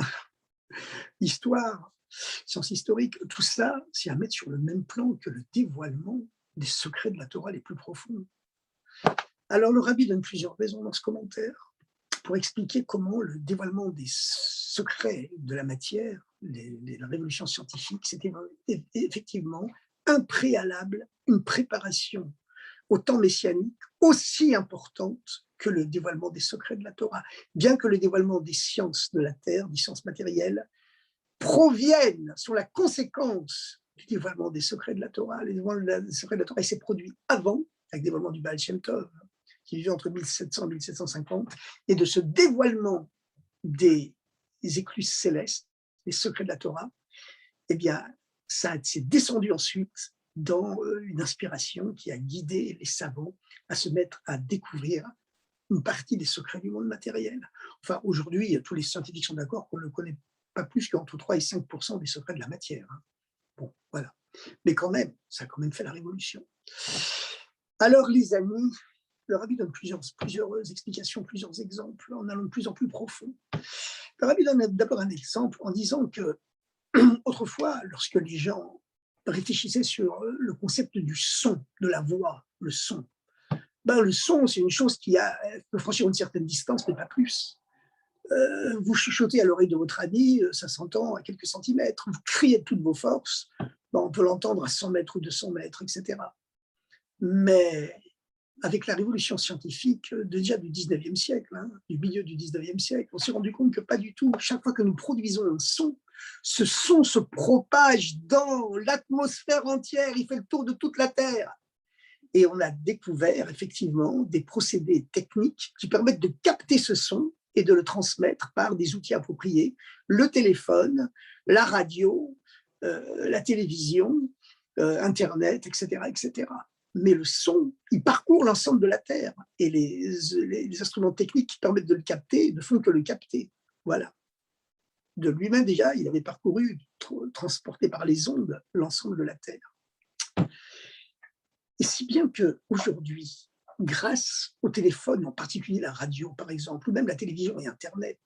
histoire, sciences historiques, tout ça, c'est à mettre sur le même plan que le dévoilement des secrets de la Torah les plus profonds. Alors le rabbi donne plusieurs raisons dans ce commentaire pour expliquer comment le dévoilement des secrets de la matière, la révolution scientifique, c'était effectivement un préalable, une préparation au temps messianique aussi importante que le dévoilement des secrets de la Torah. Bien que le dévoilement des sciences de la Terre, des sciences matérielles, proviennent, sont la conséquence du dévoilement des secrets de la Torah. Le dévoilement des secrets de la Torah s'est produit avant, avec le dévoilement du Baal Shem Tov, qui vivait entre 1700 et 1750, et de ce dévoilement des écluses célestes, les secrets de la Torah, eh bien, ça s'est descendu ensuite dans une inspiration qui a guidé les savants à se mettre à découvrir une partie des secrets du monde matériel. Enfin, aujourd'hui, tous les scientifiques sont d'accord qu'on ne connaît pas plus qu'entre 3 et 5% des secrets de la matière. Hein. Bon, voilà. Mais quand même, ça a quand même fait la révolution. Alors, les amis, le rabbi donne plusieurs explications, plusieurs exemples, en allant de plus en plus profond. Le rabbi donne d'abord un exemple en disant que autrefois, lorsque les gens réfléchissaient sur le concept du son, de la voix, le son, le son, c'est une chose qui peut franchir une certaine distance, mais pas plus. Vous chuchotez à l'oreille de votre ami, ça s'entend à quelques centimètres. Vous criez de toutes vos forces, on peut l'entendre à 100 mètres ou 200 mètres, etc. Mais avec la révolution scientifique déjà du 19e siècle, hein, du milieu du 19e siècle, on s'est rendu compte que pas du tout. Chaque fois que nous produisons un son, ce son se propage dans l'atmosphère entière, il fait le tour de toute la Terre. Et on a découvert effectivement des procédés techniques qui permettent de capter ce son et de le transmettre par des outils appropriés, le téléphone, la radio, la télévision, Internet, etc., etc. Mais le son, il parcourt l'ensemble de la Terre et les instruments techniques qui permettent de le capter ne font que le capter. Voilà. De lui-même déjà, il avait parcouru, transporté par les ondes, l'ensemble de la Terre. Et si bien qu'aujourd'hui, grâce au téléphone, en particulier la radio par exemple, ou même la télévision et Internet,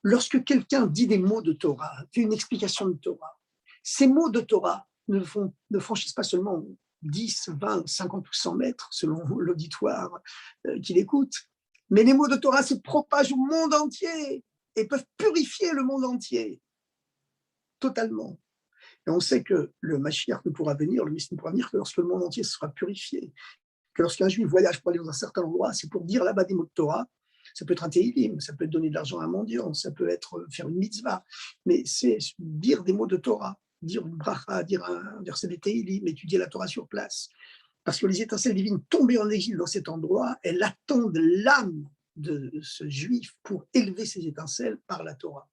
lorsque quelqu'un dit des mots de Torah, fait une explication de Torah, ces mots de Torah ne franchissent pas seulement 10, 20, 50 ou 100 mètres selon l'auditoire qui l'écoute, mais les mots de Torah se propagent au monde entier et peuvent purifier le monde entier, totalement. Et on sait que le Mashiach ne pourra venir, le Messie ne pourra venir que lorsque le monde entier sera purifié. Que lorsqu'un juif voyage pour aller dans un certain endroit, c'est pour dire là-bas des mots de Torah. Ça peut être un téhilim, ça peut être donner de l'argent à un mendiant, ça peut être faire une mitzvah, mais c'est dire des mots de Torah, dire une bracha, dire un verset des téhilim, étudier la Torah sur place. Parce que les étincelles divines tombées en exil dans cet endroit, elles attendent l'âme de ce juif pour élever ces étincelles par la Torah.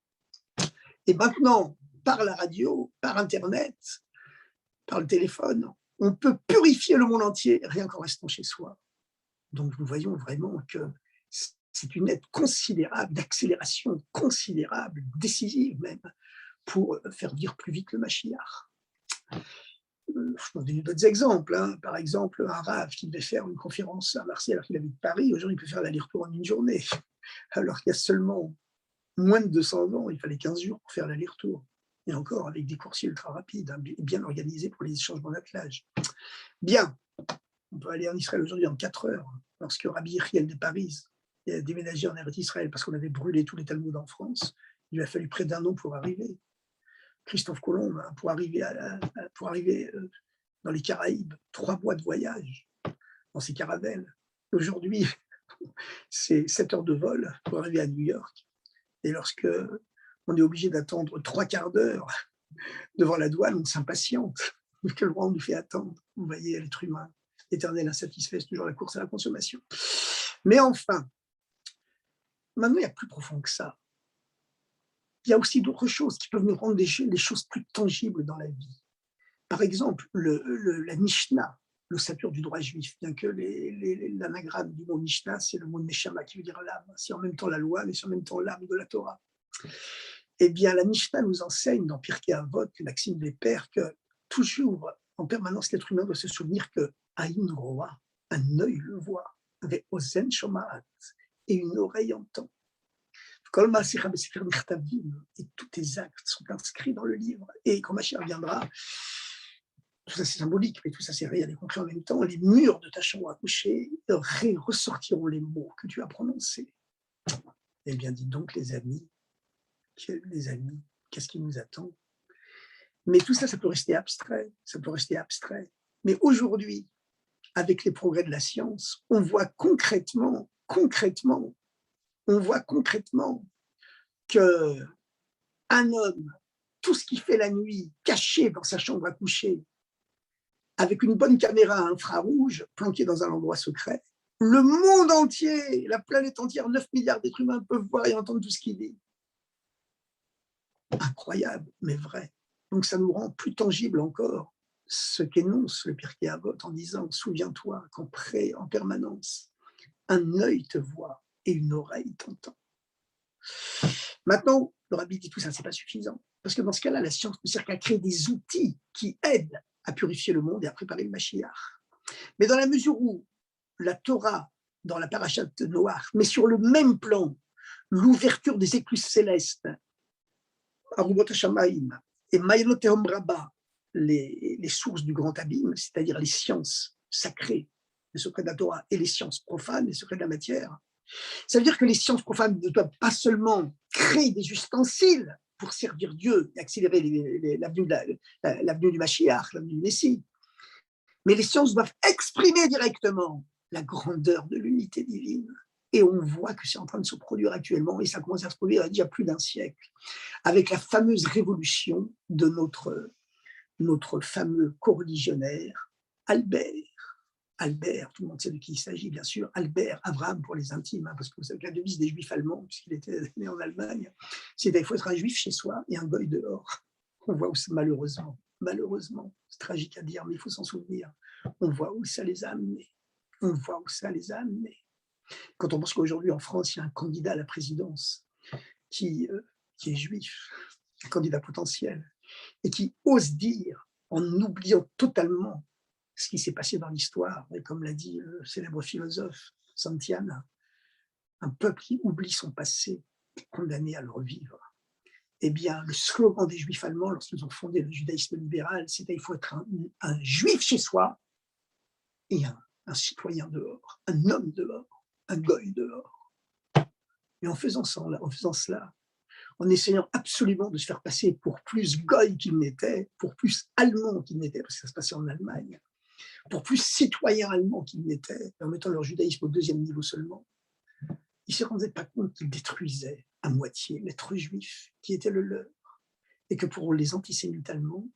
Et maintenant, par la radio, par Internet, par le téléphone, on peut purifier le monde entier rien qu'en restant chez soi. Donc nous voyons vraiment que c'est une aide considérable, d'accélération considérable, décisive même, pour faire venir plus vite le Mashiach. Je peux donner d'autres exemples. Hein. Par exemple, un rave qui devait faire une conférence à Marseille alors qu'il habite Paris, aujourd'hui il peut faire l'aller-retour en une journée, alors qu'il y a seulement moins de 200 ans, il fallait 15 jours pour faire l'aller-retour. Et encore avec des coursiers ultra rapides, hein, bien organisés pour les changements d'attelage. Bien, on peut aller en Israël aujourd'hui en 4 heures. Lorsque Rabbi Yechiel de Paris a déménagé en Eretz Israël parce qu'on avait brûlé tous les Talmuds en France, il lui a fallu près d'1 an pour arriver. Christophe Colomb, pour arriver dans les Caraïbes, 3 mois de voyage dans ces caravelles. Aujourd'hui, c'est 7 heures de vol pour arriver à New York. Et lorsque on est obligé d'attendre 3/4 d'heure devant la douane, on s'impatiente. Quel roi on nous fait attendre. Vous voyez, l'être humain, éternel insatisfait, c'est toujours la course à la consommation. Mais enfin, maintenant, il y a plus profond que ça. Il y a aussi d'autres choses qui peuvent nous rendre les choses plus tangibles dans la vie. Par exemple, la Mishnah, l'ossature du droit juif, bien que l'anagramme du mot Mishnah, c'est le mot Neshama qui veut dire l'âme. C'est en même temps la loi, mais c'est en même temps l'âme de la Torah. Eh bien, la Mishnah nous enseigne dans Pirkei Avot, la maxime des pères, que toujours, en permanence, l'être humain doit se souvenir que Aïn Roa, un œil le voit, avec Ozen Shomaat, et une oreille entend. Et tous tes actes sont inscrits dans le livre. Et quand Mashiach viendra, tout ça c'est symbolique, mais tout ça c'est réel et concret en même temps, les murs de ta chambre à coucher ressortiront les mots que tu as prononcés. Eh bien, dites donc, les amis, qu'est-ce qui nous attend? Mais tout ça, ça peut rester abstrait, Mais aujourd'hui, avec les progrès de la science, on voit concrètement que un homme, tout ce qu'il fait la nuit, caché dans sa chambre à coucher, avec une bonne caméra infrarouge, planquée dans un endroit secret, le monde entier, la planète entière, 9 milliards d'êtres humains peuvent voir et entendre tout ce qu'il dit. Incroyable, mais vrai. Donc ça nous rend plus tangible encore ce qu'énonce le Pirkei Avot en disant, souviens-toi qu'en en permanence, un œil te voit et une oreille t'entend. Maintenant, le rabbi dit tout ça, c'est pas suffisant. Parce que dans ce cas-là, la science ne sert qu'à créer des outils qui aident à purifier le monde et à préparer le Mashiach. Mais dans la mesure où la Torah, dans la parashat de Noach, met sur le même plan l'ouverture des écluses célestes, Arubot Hashamaim, et Maïlotehom Rabba, les sources du grand abîme, c'est-à-dire les sciences sacrées, les secrets de la Torah, et les sciences profanes, les secrets de la matière. Ça veut dire que les sciences profanes ne doivent pas seulement créer des ustensiles pour servir Dieu et accélérer l'avenue du Mashiach, l'avenue du Messie, mais les sciences doivent exprimer directement la grandeur de l'unité divine. Et on voit que c'est en train de se produire actuellement, et ça commence à se produire il y a déjà plus d'un siècle, avec la fameuse révolution de notre fameux coreligionnaire, Albert. Albert, tout le monde sait de qui il s'agit, bien sûr. Albert Abraham pour les intimes, parce que vous savez que la devise des Juifs allemands, puisqu'il était né en Allemagne, c'était il faut être un Juif chez soi et un goy dehors. On voit où c'est malheureusement, c'est tragique à dire, mais il faut s'en souvenir. On voit où ça les a amenés. Quand on pense qu'aujourd'hui en France, il y a un candidat à la présidence qui est juif, un candidat potentiel, et qui ose dire, en oubliant totalement ce qui s'est passé dans l'histoire, et comme l'a dit le célèbre philosophe Santayana, un peuple qui oublie son passé est condamné à le revivre. Eh bien, le slogan des Juifs allemands, lorsqu'ils ont fondé le judaïsme libéral, c'était il faut être un Juif chez soi et un citoyen dehors, un homme dehors, un goy dehors. Et en faisant cela, en essayant absolument de se faire passer pour plus goy qu'il n'était, pour plus allemand qu'il n'était, parce que ça se passait en Allemagne, pour plus citoyen allemand qu'ils n'étaient, en mettant leur judaïsme au 2e niveau seulement, ils ne se rendaient pas compte qu'ils détruisaient à moitié l'être juif qui était le leur. Et que pour les antisémites allemands,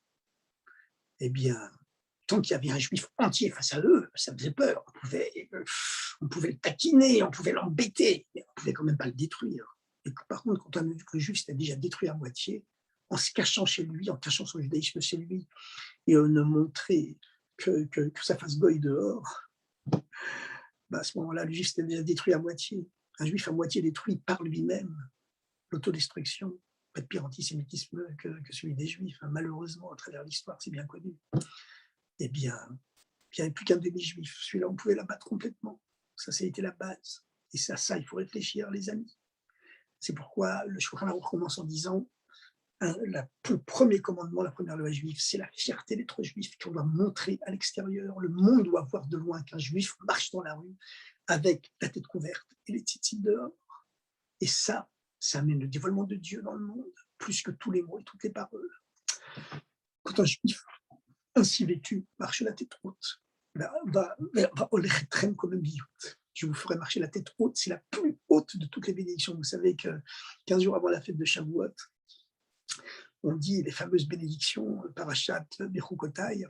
eh bien, tant qu'il y avait un juif entier face à eux, ça faisait peur. On pouvait le taquiner, on pouvait l'embêter, mais on ne pouvait quand même pas le détruire. Et par contre, quand on a vu que le juif s'était déjà détruit à moitié, en se cachant chez lui, en cachant son judaïsme chez lui, et on ne montrait que ça fasse goy dehors, à ce moment-là, le juif s'était déjà détruit à moitié. Un juif à moitié détruit par lui-même, l'autodestruction, pas de pire antisémitisme que celui des juifs, malheureusement, à travers l'histoire, c'est bien connu. Eh bien, il n'y avait plus qu'un demi-juif. Celui-là, on pouvait l'abattre complètement. Ça a été la base. Et c'est à ça, il faut réfléchir, les amis. C'est pourquoi le Shulchan Aruch commence en disant le premier commandement, la première loi juive, c'est la fierté d'être juif qu'on doit montrer à l'extérieur. Le monde doit voir de loin qu'un juif marche dans la rue avec la tête couverte et les tzitzit dehors. Et ça amène le dévoilement de Dieu dans le monde, plus que tous les mots et toutes les paroles. Quand un juif ainsi vêtu, marchez la tête haute. Va olechem comme un biout. Je vous ferai marcher la tête haute, c'est la plus haute de toutes les bénédictions. Vous savez que 15 jours avant la fête de Shavuot, on dit les fameuses bénédictions, Parashat Bechukotai,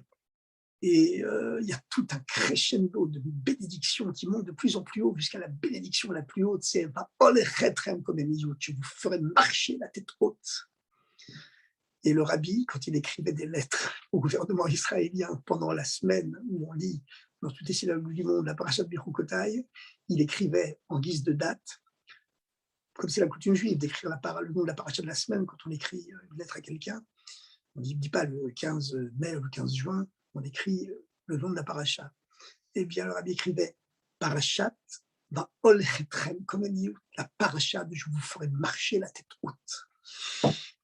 et il y a tout un crescendo de bénédictions qui monte de plus en plus haut jusqu'à la bénédiction la plus haute, c'est va olechem comme un biout. Je vous ferai marcher la tête haute. Et le rabbi, quand il écrivait des lettres au gouvernement israélien pendant la semaine où on lit dans toutes les synagogues du monde la parashat Bechukotai, il écrivait en guise de date, comme c'est la coutume juive d'écrire le nom de la parashat de la semaine quand on écrit une lettre à quelqu'un. On ne dit pas le 15 mai ou le 15 juin, on écrit le nom de la parashat. Eh bien, le rabbi écrivait parashat va olechem comme la parashat de je vous ferai marcher la tête haute.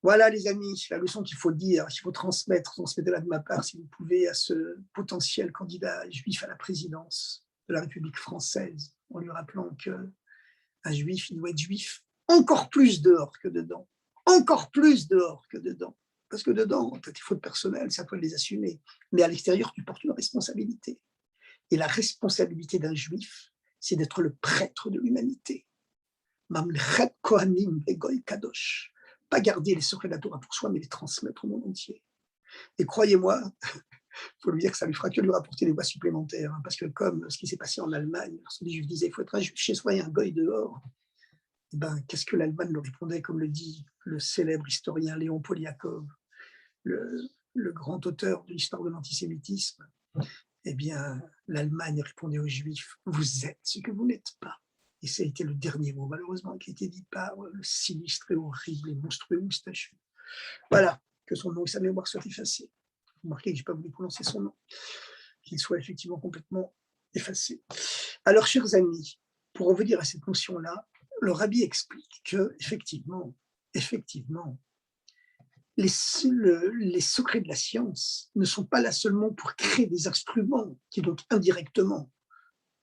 Voilà les amis, la leçon qu'il faut dire, qu'il faut transmettez-la de ma part si vous pouvez à ce potentiel candidat juif à la présidence de la République française, en lui rappelant qu'un juif, il doit être juif encore plus dehors que dedans, encore plus dehors que dedans, parce que dedans, tu as tes fautes personnelles, c'est à toi de les assumer, mais à l'extérieur, tu portes une responsabilité. Et la responsabilité d'un juif, c'est d'être le prêtre de l'humanité. Mamlechet Kohanim Vegoy Kadosh. Pas garder les secrets de la Torah pour soi, mais les transmettre au monde entier. Et croyez-moi, il faut lui dire que ça ne lui fera que lui rapporter des voix supplémentaires, hein, parce que comme ce qui s'est passé en Allemagne, lorsque les Juifs disaient il faut être un Juif chez soi et un goy dehors, et ben, qu'est-ce que l'Allemagne leur répondait, comme le dit le célèbre historien Léon Poliakov, le grand auteur de l'histoire de l'antisémitisme. Eh bien, l'Allemagne répondait aux Juifs vous êtes ce que vous n'êtes pas. Et ça a été le dernier mot, malheureusement, qui a été dit par le sinistre et horrible et monstrueux moustachu. Voilà, que son nom et sa mémoire soient effacés. Vous remarquez que je n'ai pas voulu prononcer son nom, qu'il soit effectivement complètement effacé. Alors, chers amis, pour revenir à cette notion-là, le rabbi explique que, effectivement, les secrets de la science ne sont pas là seulement pour créer des instruments qui, donc, indirectement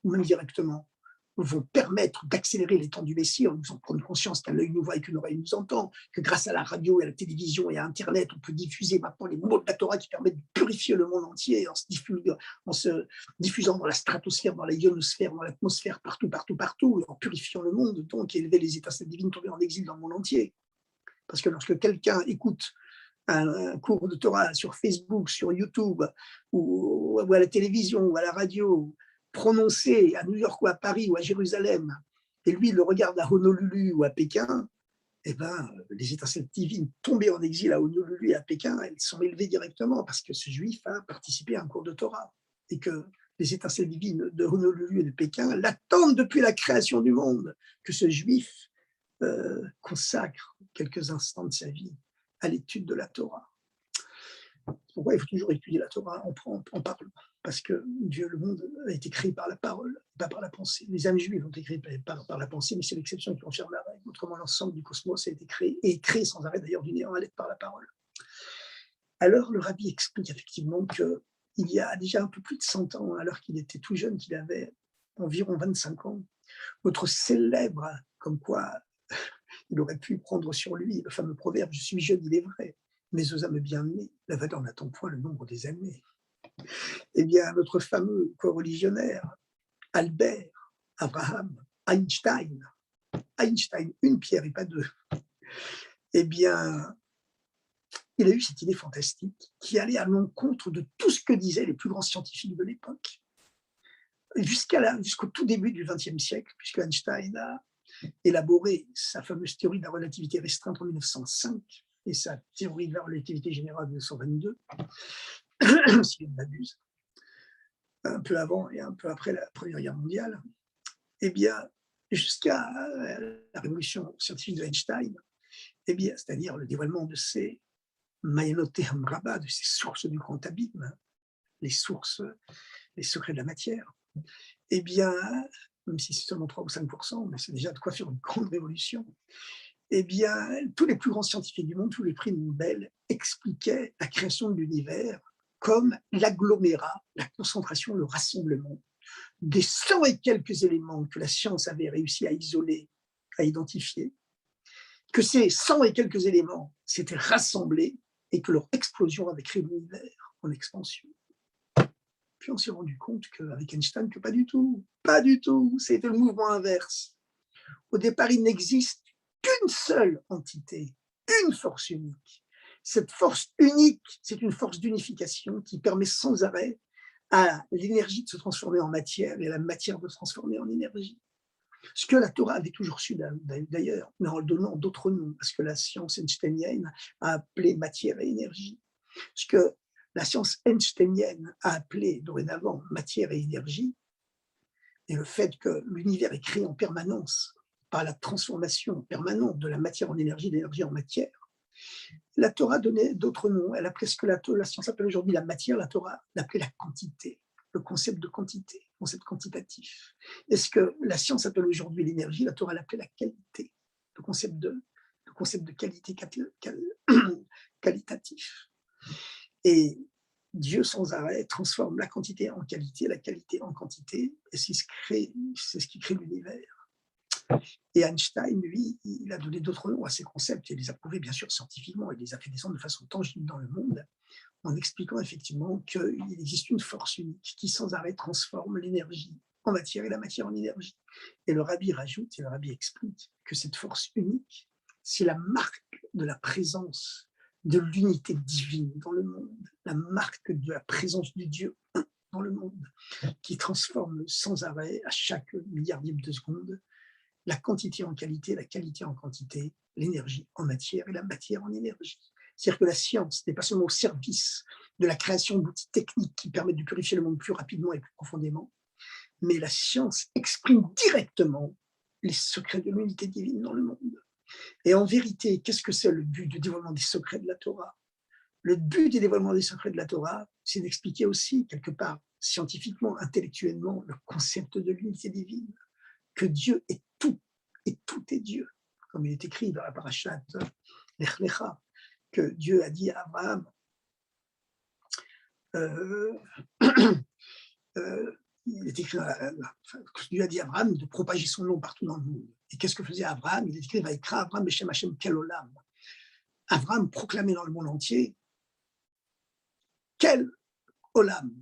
ou même directement, vont permettre d'accélérer les temps du Messie en nous en prenant conscience qu'un œil nous voit et qu'une oreille nous entend, que grâce à la radio et à la télévision et à Internet, on peut diffuser maintenant les mots de la Torah qui permettent de purifier le monde entier en se diffusant dans la stratosphère, dans la ionosphère, dans l'atmosphère, partout, et en purifiant le monde, donc, et élever les étincelles divines tombées en exil dans le monde entier. Parce que lorsque quelqu'un écoute un cours de Torah sur Facebook, sur YouTube, ou à la télévision, ou à la radio, prononcé à New York ou à Paris ou à Jérusalem, et lui il le regarde à Honolulu ou à Pékin, eh ben, les étincelles divines tombées en exil à Honolulu et à Pékin, elles sont élevées directement parce que ce juif a participé à un cours de Torah et que les étincelles divines de Honolulu et de Pékin l'attendent depuis la création du monde, que ce juif consacre quelques instants de sa vie à l'étude de la Torah. Pourquoi il faut toujours étudier la Torah en parlant? Parce que Dieu, le monde a été créé par la parole, pas par la pensée. Les âmes juives ont été créées par la pensée, mais c'est l'exception qui confirme la règle. Autrement, l'ensemble du cosmos a été créé, et créé sans arrêt d'ailleurs du néant à l'être par la parole. Alors le rabbi explique effectivement qu'il y a déjà un peu plus de 100 ans, alors qu'il était tout jeune, qu'il avait environ 25 ans, notre célèbre, comme quoi il aurait pu prendre sur lui le fameux proverbe « Je suis jeune, il est vrai, mais aux âmes bien-nées, la valeur n'attend point le nombre des années ». Eh bien, notre fameux co-religionnaire, Albert Abraham Einstein, une pierre et pas deux, eh bien, il a eu cette idée fantastique qui allait à l'encontre de tout ce que disaient les plus grands scientifiques de l'époque, jusqu'au tout début du XXe siècle, puisque Einstein a élaboré sa fameuse théorie de la relativité restreinte en 1905 et sa théorie de la relativité générale en 1922, si je ne m'abuse, un peu avant et un peu après la Première Guerre mondiale. Eh bien, jusqu'à la révolution scientifique de Einstein, eh bien, c'est-à-dire le dévoilement de ces Mayanote Hamraba, de ces sources du grand abîme, les secrets de la matière, eh bien, même si c'est seulement 3 ou 5%, mais c'est déjà de quoi faire une grande révolution, eh bien, tous les plus grands scientifiques du monde, tous les prix Nobel, expliquaient la création de l'univers comme l'agglomérat, la concentration, le rassemblement des 100 et quelques éléments que la science avait réussi à isoler, à identifier, que ces 100 et quelques éléments s'étaient rassemblés et que leur explosion avait créé l'univers en expansion. Puis on s'est rendu compte qu'avec Einstein, que pas du tout, c'était le mouvement inverse. Au départ, il n'existe qu'une seule entité, une force unique. Cette force unique, c'est une force d'unification qui permet sans arrêt à l'énergie de se transformer en matière et à la matière de se transformer en énergie. Ce que la Torah avait toujours su d'ailleurs, mais en donnant d'autres noms, parce que la science einsteinienne a appelé matière et énergie. Ce que la science einsteinienne a appelé dorénavant matière et énergie, et le fait que l'univers est créé en permanence par la transformation permanente de la matière en énergie, de l'énergie en matière, la Torah donnait d'autres noms. Elle appelait ce que la science appelle aujourd'hui la matière, la Torah l'appelait la quantité, le concept de quantité, le concept quantitatif. Et ce que la science appelle aujourd'hui l'énergie, la Torah l'appelait la qualité, le concept de qualité qualitatif. Et Dieu sans arrêt transforme la quantité en qualité, la qualité en quantité, et c'est ce qui crée l'univers. Et Einstein, lui, il a donné d'autres noms à ces concepts, et les a prouvés bien sûr scientifiquement, il les a fait descendre de façon tangible dans le monde, en expliquant effectivement qu'il existe une force unique qui sans arrêt transforme l'énergie en matière et la matière en énergie. Et le rabbi rajoute, et le rabbi explique que cette force unique, c'est la marque de la présence de l'unité divine dans le monde, la marque de la présence du Dieu dans le monde, qui transforme sans arrêt, à chaque milliardième de seconde, la quantité en qualité, la qualité en quantité, l'énergie en matière et la matière en énergie. C'est-à-dire que la science n'est pas seulement au service de la création d'outils techniques qui permettent de purifier le monde plus rapidement et plus profondément, mais la science exprime directement les secrets de l'unité divine dans le monde. Et en vérité, qu'est-ce que c'est le but du dévoilement des secrets de la Torah? Le but du dévoilement des secrets de la Torah, c'est d'expliquer aussi, quelque part, scientifiquement, intellectuellement, le concept de l'unité divine, que Dieu est tout, et tout est Dieu. Comme il est écrit dans la parashate Lech Lecha, que Dieu a dit à Abraham, il est écrit que Dieu a dit à Abraham de propager son nom partout dans le monde. Et qu'est-ce que faisait Abraham? Il est écrit Vaïkra Abraham Beshem Hashem Kel Olam. Abraham proclamait dans le monde entier Quel Olam,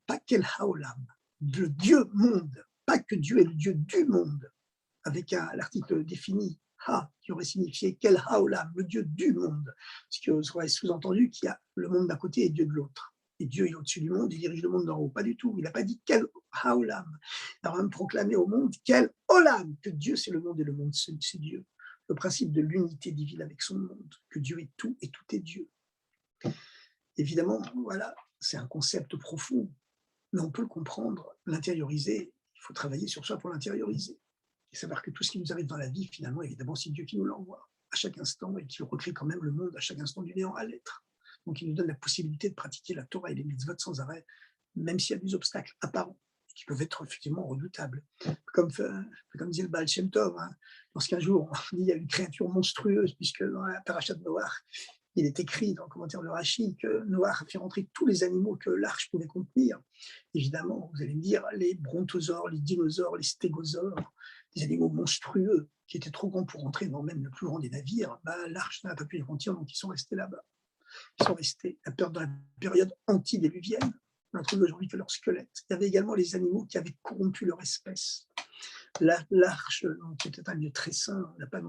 pas quel Haolam, le Dieu monde, pas que Dieu est le Dieu du monde, avec l'article défini Ha, qui aurait signifié quel Haolam, le Dieu du monde, ce qui aurait sous-entendu qu'il y a le monde d'un côté et Dieu de l'autre. Et Dieu est au-dessus du monde, il dirige le monde d'en haut. Pas du tout, il n'a pas dit quel Haolam. Il a même proclamé au monde quel Olam, que Dieu c'est le monde et le monde c'est Dieu. Le principe de l'unité divine avec son monde, que Dieu est tout et tout est Dieu. Évidemment, voilà, c'est un concept profond, mais on peut le comprendre, l'intérioriser. Il faut travailler sur soi pour l'intérioriser. Et savoir que tout ce qui nous arrive dans la vie, finalement, évidemment, c'est Dieu qui nous l'envoie à chaque instant et qui recrée quand même le monde à chaque instant du néant à l'être. Donc, il nous donne la possibilité de pratiquer la Torah et les mitzvot sans arrêt, même s'il y a des obstacles apparents qui peuvent être effectivement redoutables. Comme disait le Baal Shem Tov, hein, lorsqu'un jour on dit il y a une créature monstrueuse, puisque dans la parashat Noach, il est écrit dans le commentaire de Rashi que Noach a fait rentrer tous les animaux que l'arche pouvait contenir. Évidemment, vous allez me dire, les brontosaures, les dinosaures, les stégosaures, des animaux monstrueux qui étaient trop grands pour rentrer dans même le plus grand des navires, l'arche n'a pas pu les contenir, donc ils sont restés là-bas. Ils sont restés dans la période antidéluvienne. On n'a trouvé aujourd'hui que leur squelette. Il y avait également les animaux qui avaient corrompu leur espèce. L'arche, qui était un lieu très saint, n'a pas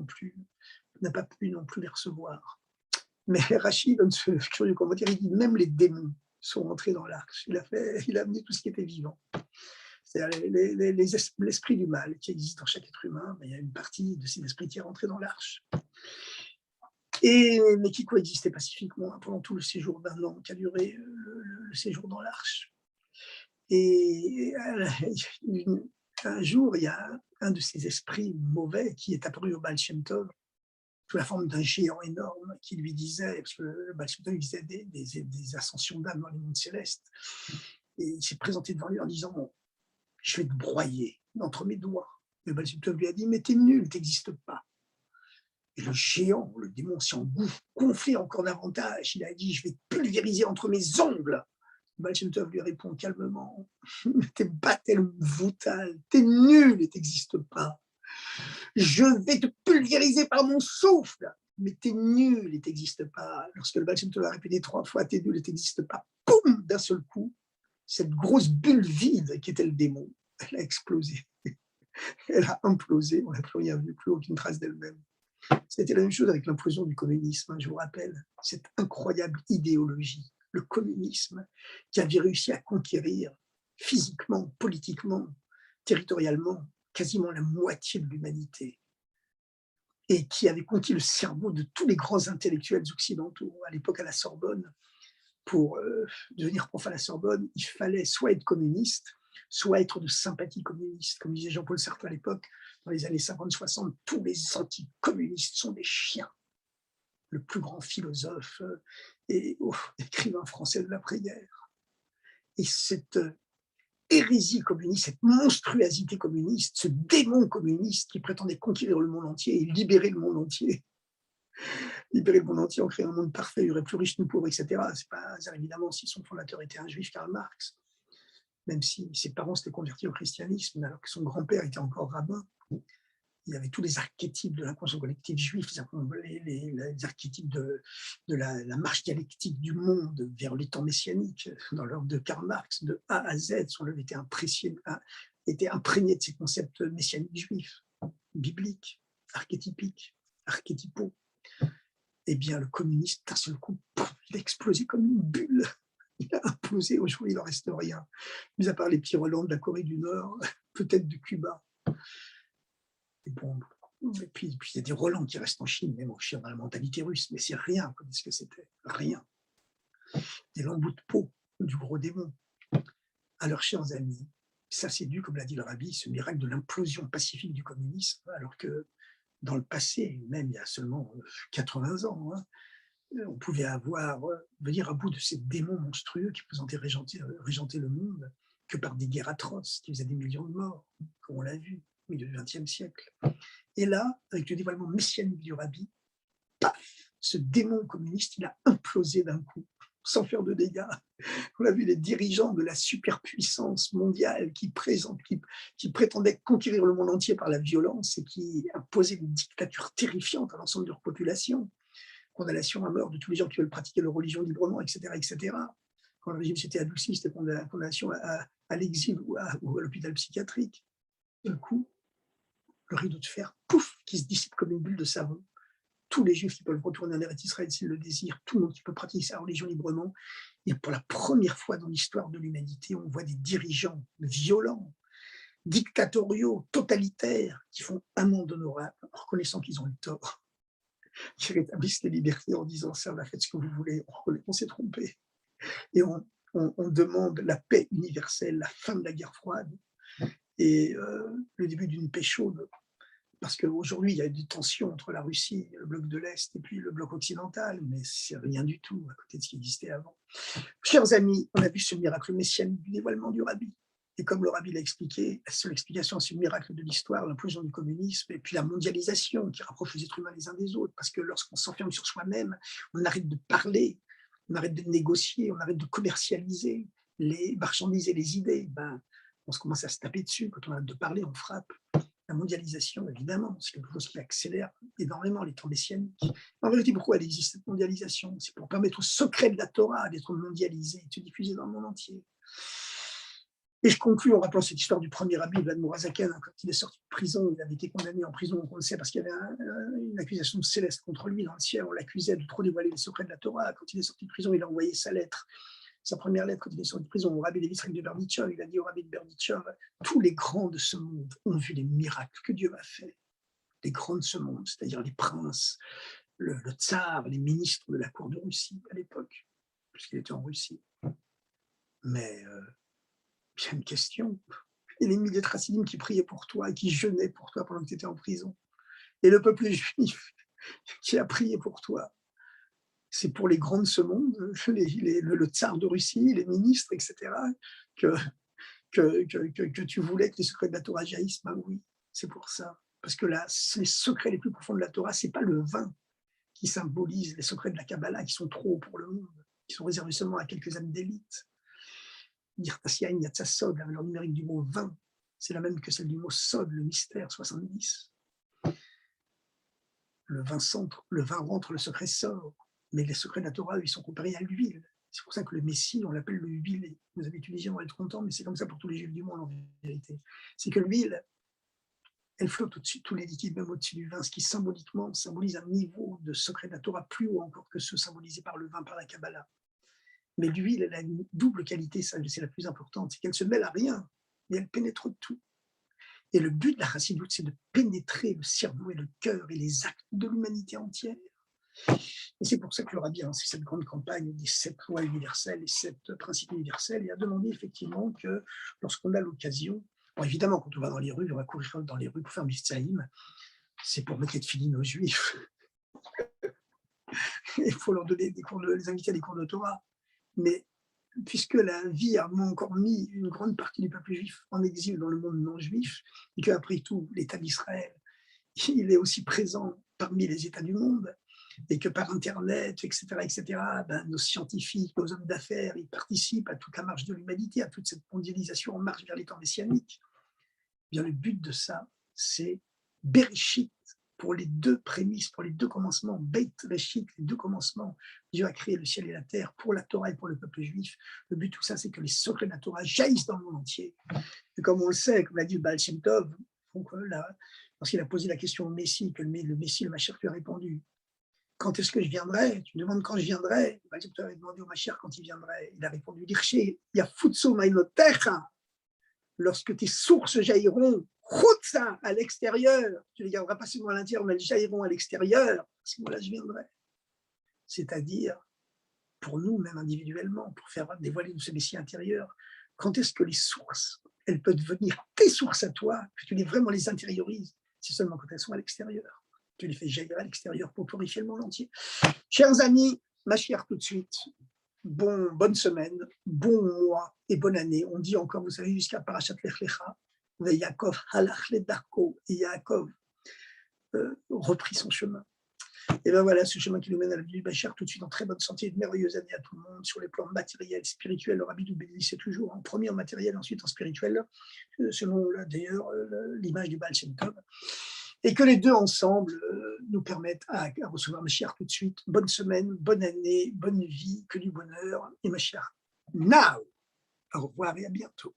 pu non plus les recevoir. Mais Rachid donne ce curieux commentaire, il dit même les démons sont rentrés dans l'arche. Il a amené tout ce qui était vivant. C'est-à-dire l'esprit du mal qui existe dans chaque être humain, il y a une partie de cet esprit qui est rentré dans l'arche. Mais qui coexistait pacifiquement pendant tout le séjour d'un an qui a duré le séjour dans l'arche. Et un jour, il y a un de ces esprits mauvais qui est apparu au Baal Shem Tov sous la forme d'un géant énorme qui lui disait, parce que le Baal Shem Tov disait des ascensions d'âme dans les mondes célestes, et il s'est présenté devant lui en disant « Je vais te broyer entre mes doigts ». Le Baal Shem Tov lui a dit « Mais t'es nul, t'existes pas ». Et le géant, le démon, s'est gonflé encore davantage. Il a dit « Je vais te pulvériser entre mes ongles ». Baal Shem Tov lui répond calmement « T'es battel voutal, t'es nul et t'existes pas. Je vais te pulvériser par mon souffle. mais t'es nul, il t'existe pas. Lorsque le Baal Shem Tov l'a répété 3 fois, t'es nul, il t'existe pas. Poum, d'un seul coup, cette grosse bulle vide qui était le démon, elle a explosé. Elle a implosé, on n'a plus rien vu, plus aucune trace d'elle-même. C'était la même chose avec l'implosion du communisme, hein, je vous rappelle, cette incroyable idéologie, le communisme, qui avait réussi à conquérir physiquement, politiquement, territorialement, quasiment la moitié de l'humanité, et qui avait conquis le cerveau de tous les grands intellectuels occidentaux. À l'époque, à la Sorbonne, pour devenir prof à la Sorbonne, il fallait soit être communiste, soit être de sympathie communiste. Comme disait Jean-Paul Sartre à l'époque, dans les années 50-60, tous les anticommunistes sont des chiens. Le plus grand philosophe et écrivain français de l'après-guerre. Et cette hérésie communiste, cette monstruosité communiste, ce démon communiste qui prétendait conquérir le monde entier et libérer le monde entier, libérer le monde entier en créant un monde parfait, il y aurait plus riches, nous pauvres, etc. C'est pas hasard, évidemment, si son fondateur était un juif, Karl Marx, même si ses parents s'étaient convertis au christianisme, alors que son grand-père était encore rabbin. Il y avait tous les archétypes de l'inconscient collectif juif, les archétypes de la marche dialectique du monde vers les temps messianiques. Dans l'œuvre de Karl Marx, de A à Z, son œuvre était imprégné de ces concepts messianiques juifs, bibliques, archétypiques, archétypaux. Eh bien, le communisme, d'un seul coup, il a explosé comme une bulle. Il a implosé. Aujourd'hui, il n'en reste rien. Mis à part les petits relents de la Corée du Nord, peut-être de Cuba. Et bon, et puis il y a des relents qui restent en Chine, même en Chine, dans la mentalité russe, mais c'est rien, comme ce que c'était. Rien. Des lambeaux de peau, du gros démon. Alors, chers amis, ça c'est dû, comme l'a dit le rabbi, ce miracle de l'implosion pacifique du communisme, alors que dans le passé, même il y a seulement 80 ans, hein, on pouvait venir à bout de ces démons monstrueux qui présentaient régenter le monde que par des guerres atroces qui faisaient des millions de morts, comme on l'a vu au milieu du XXe siècle. Et là, avec le dévoilement messianique du rabbi, paf, ce démon communiste, il a implosé d'un coup, sans faire de dégâts. On a vu les dirigeants de la superpuissance mondiale qui prétendaient conquérir le monde entier par la violence et qui imposaient une dictature terrifiante à l'ensemble de leur population. Condamnation à mort de tous les gens qui veulent pratiquer leur religion librement, etc., etc. Quand le régime s'était adouci, c'était condamnation à l'exil ou à l'hôpital psychiatrique. D'un coup, le rideau de fer, pouf, qui se dissipe comme une bulle de savon. Tous les juifs qui peuvent retourner en Eretz Israël s'ils le désirent, tout le monde qui peut pratiquer sa religion librement. Et pour la première fois dans l'histoire de l'humanité, on voit des dirigeants violents, dictatoriaux, totalitaires, qui font amende honorable en reconnaissant qu'ils ont le tort, qui rétablissent les libertés en disant ça, on a fait ce que vous voulez, on reconnaît qu'on s'est trompé. Et on demande la paix universelle, la fin de la guerre froide et le début d'une paix chaude. Parce qu'aujourd'hui, il y a des tensions entre la Russie, le bloc de l'Est, et puis le bloc occidental, mais c'est rien du tout à côté de ce qui existait avant. Chers amis, on a vu ce miracle messianique du dévoilement du rabbi. Et comme le rabbi l'a expliqué, la seule explication, c'est le miracle de l'histoire, l'implosion du communisme, et puis la mondialisation qui rapproche les êtres humains les uns des autres. Parce que lorsqu'on s'enferme sur soi-même, on arrête de parler, on arrête de négocier, on arrête de commercialiser les marchandises et les idées. On se commence à se taper dessus. Quand on arrête de parler, on frappe. La mondialisation, évidemment, c'est quelque chose qui accélère énormément les temps messianiques. En vérité, pourquoi elle existe, cette mondialisation? C'est pour permettre au secret de la Torah d'être mondialisé et de se diffuser dans le monde entier. Et je conclus en rappelant cette histoire du premier rabbi, l'Admour Azaken, quand il est sorti de prison, il avait été condamné en prison, on le sait, parce qu'il y avait une accusation céleste contre lui dans le ciel, on l'accusait de trop dévoiler les secrets de la Torah. Quand il est sorti de prison, il a envoyé sa lettre, sa première lettre, quand il est sorti de prison, au rabbi Lévi de Berditchev. Il a dit au rabbi de Berditchev, tous les grands de ce monde ont vu les miracles que Dieu a fait. Les grands de ce monde, c'est-à-dire les princes, le tsar, les ministres de la cour de Russie à l'époque, puisqu'il était en Russie. Mais il y a une question. Et les milliers de chassidim qui priaient pour toi et qui jeûnaient pour toi pendant que tu étais en prison. Et le peuple juif qui a prié pour toi. C'est pour les grands de ce monde, le tsar de Russie, les ministres, etc., que tu voulais que les secrets de la Torah jaillissent. Ben oui, c'est pour ça. Parce que là, les secrets les plus profonds de la Torah, ce n'est pas le vin qui symbolise les secrets de la Kabbalah qui sont trop hauts pour le monde, qui sont réservés seulement à quelques âmes d'élite. Yirtasiyain, Yatsasod, la valeur numérique du mot 20, c'est la même que celle du mot Sod, le mystère, 70. le vin rentre, le secret sort. Mais les secrets de la Torah, ils sont comparés à l'huile. C'est pour ça que le Messie, on l'appelle le huilé. Vous avez utilisé, on va être content, mais c'est comme ça pour tous les juifs du monde en vérité. C'est que l'huile, elle flotte au-dessus de tous les liquides, même au-dessus du vin, ce qui symboliquement symbolise un niveau de secret de la Torah plus haut encore que ceux symbolisés par le vin, par la Kabbalah. Mais l'huile, elle a une double qualité, ça c'est la plus importante, c'est qu'elle se mêle à rien, mais elle pénètre tout. Et le but de la chassidoute, c'est de pénétrer le cerveau et le cœur et les actes de l'humanité entière. Et c'est pour ça que le rabbi a lancé cette grande campagne des 7 lois universelles et 7 principes universels et a demandé effectivement que lorsqu'on a l'occasion, bon, évidemment, quand on va dans les rues, on va courir dans les rues pour faire Mitzvahim, c'est pour mettre de filines aux juifs. Il faut leur donner des cours les inviter à des cours de Torah. Mais puisque la vie a encore mis une grande partie du peuple juif en exil dans le monde non juif, et qu'après tout, l'État d'Israël, il est aussi présent parmi les États du monde, et que par Internet, etc., ben, nos scientifiques, nos hommes d'affaires, ils participent à toute la marche de l'humanité, à toute cette mondialisation en marche vers les temps messianiques. Bien, le but de ça, c'est Bereshit, pour les 2 prémices, pour les 2 commencements, Beit Reshit, les 2 commencements. Dieu a créé le ciel et la terre pour la Torah et pour le peuple juif. Le but de tout ça, c'est que les secrets de la Torah jaillissent dans le monde entier. Et comme on le sait, comme l'a dit le Baal Shem Tov, lorsqu'il a posé la question au Messie, que le Messie, le Mashiach, lui a répondu, quand est-ce que je viendrai? Tu me demandes quand je viendrai? Le Baal Shem Tov a demandé au Mashiach quand il viendrait. Il a répondu, Dirché, Yafutsu Maïnotecha, lorsque tes sources jailliront, ça à l'extérieur, tu ne les garderas pas seulement à l'intérieur, mais elles jailliront à l'extérieur, à ce moment-là, je viendrai. C'est-à-dire, pour nous, même individuellement, pour faire dévoiler ce Messie intérieur, quand est-ce que les sources, elles peuvent devenir tes sources à toi, que tu les vraiment les intériorises? C'est seulement quand elles sont à l'extérieur. Tu les fais jaillir à l'extérieur pour purifier le monde entier. Chers amis, Mashiach tout de suite. Bonne semaine, bon mois et bonne année. On dit encore, vous savez, jusqu'à Parashat Lech Lecha, Yaakov halach ledarko, et Yaakov reprit son chemin. Et bien voilà, ce chemin qui nous mène à la vie du Mashiach, tout de suite en très bonne santé, de merveilleuses années à tout le monde, sur les plans matériels, spirituels. Le rabbi nous bénissait toujours, en premier en matériel, ensuite en spirituel, selon d'ailleurs l'image du Baal Shem Tov. Et que les 2 ensemble nous permettent à recevoir Mashiach tout de suite. Bonne semaine, bonne année, bonne vie, que du bonheur. Et Mashiach, now! Au revoir et à bientôt.